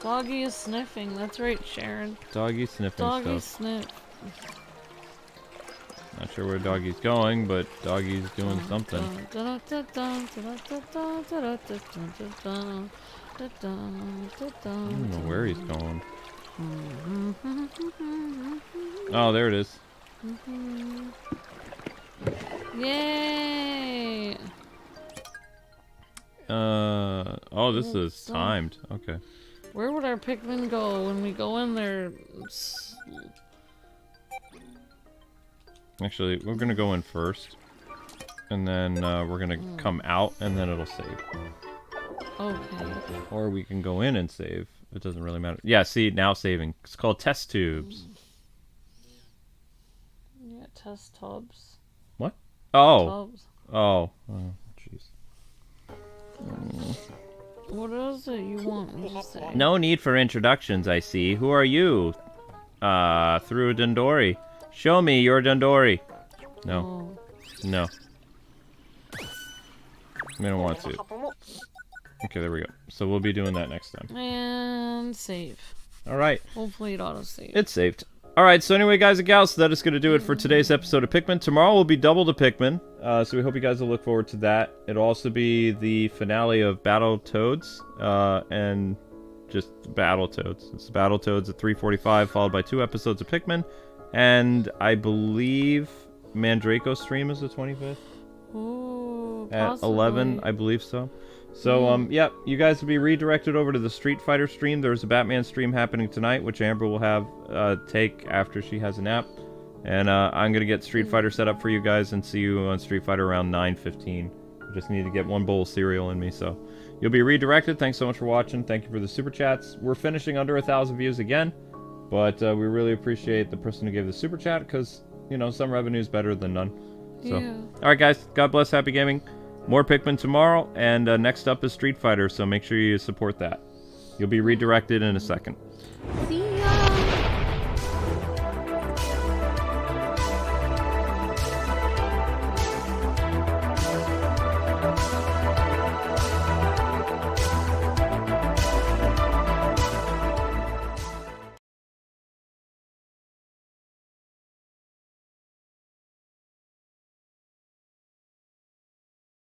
Doggy is sniffing. That's right, Sharon. Doggy sniffing Doggy stuff. sniff. Not sure where Doggy's going, but Doggy's doing something. I don't know where he's going. Oh, there it is. Yay! Oh, this is timed. Okay. Where would our Pikmin go when we go in there? Actually, we're gonna go in first. And then we're gonna come out, and then it'll save. Okay. Or we can go in and save. It doesn't really matter. Yeah, see, now saving. It's called test tubes. Yeah, test tubs. What? Oh. Tubs. Oh. Oh, jeez. What is it you want me to say? No need for introductions, I see. Who are you? Through Dendori. Show me your Dendori. No. Oh. No. I don't want to. Okay, there we go. So we'll be doing that next time. And save. Alright. Hopefully it auto-save. It's saved. Alright, so anyway, guys and gals, that is going to do it for today's episode of Pikmin. Tomorrow will be double the Pikmin, so we hope you guys will look forward to that. It'll also be the finale of Battletoads, and just Battletoads. It's Battletoads at 3:45, followed by 2 episodes of Pikmin, and I believe Mandraco's stream is the 25th? Ooh, At possibly. 11, I believe so. So, yeah, you guys will be redirected over to the Street Fighter stream. There's a Batman stream happening tonight, which Amber will have take after she has a nap. And I'm going to get Street Fighter set up for you guys and see you on Street Fighter around 9:15. I just need to get one bowl of cereal in me, so you'll be redirected. Thanks so much for watching. Thank you for the super chats. We're finishing under 1,000 views again, but we really appreciate the person who gave the super chat because, you know, some revenue is better than none. So, Yeah. Alright guys, God bless, happy gaming. More Pikmin tomorrow, and next up is Street Fighter, so make sure you support that. You'll be redirected in a second. See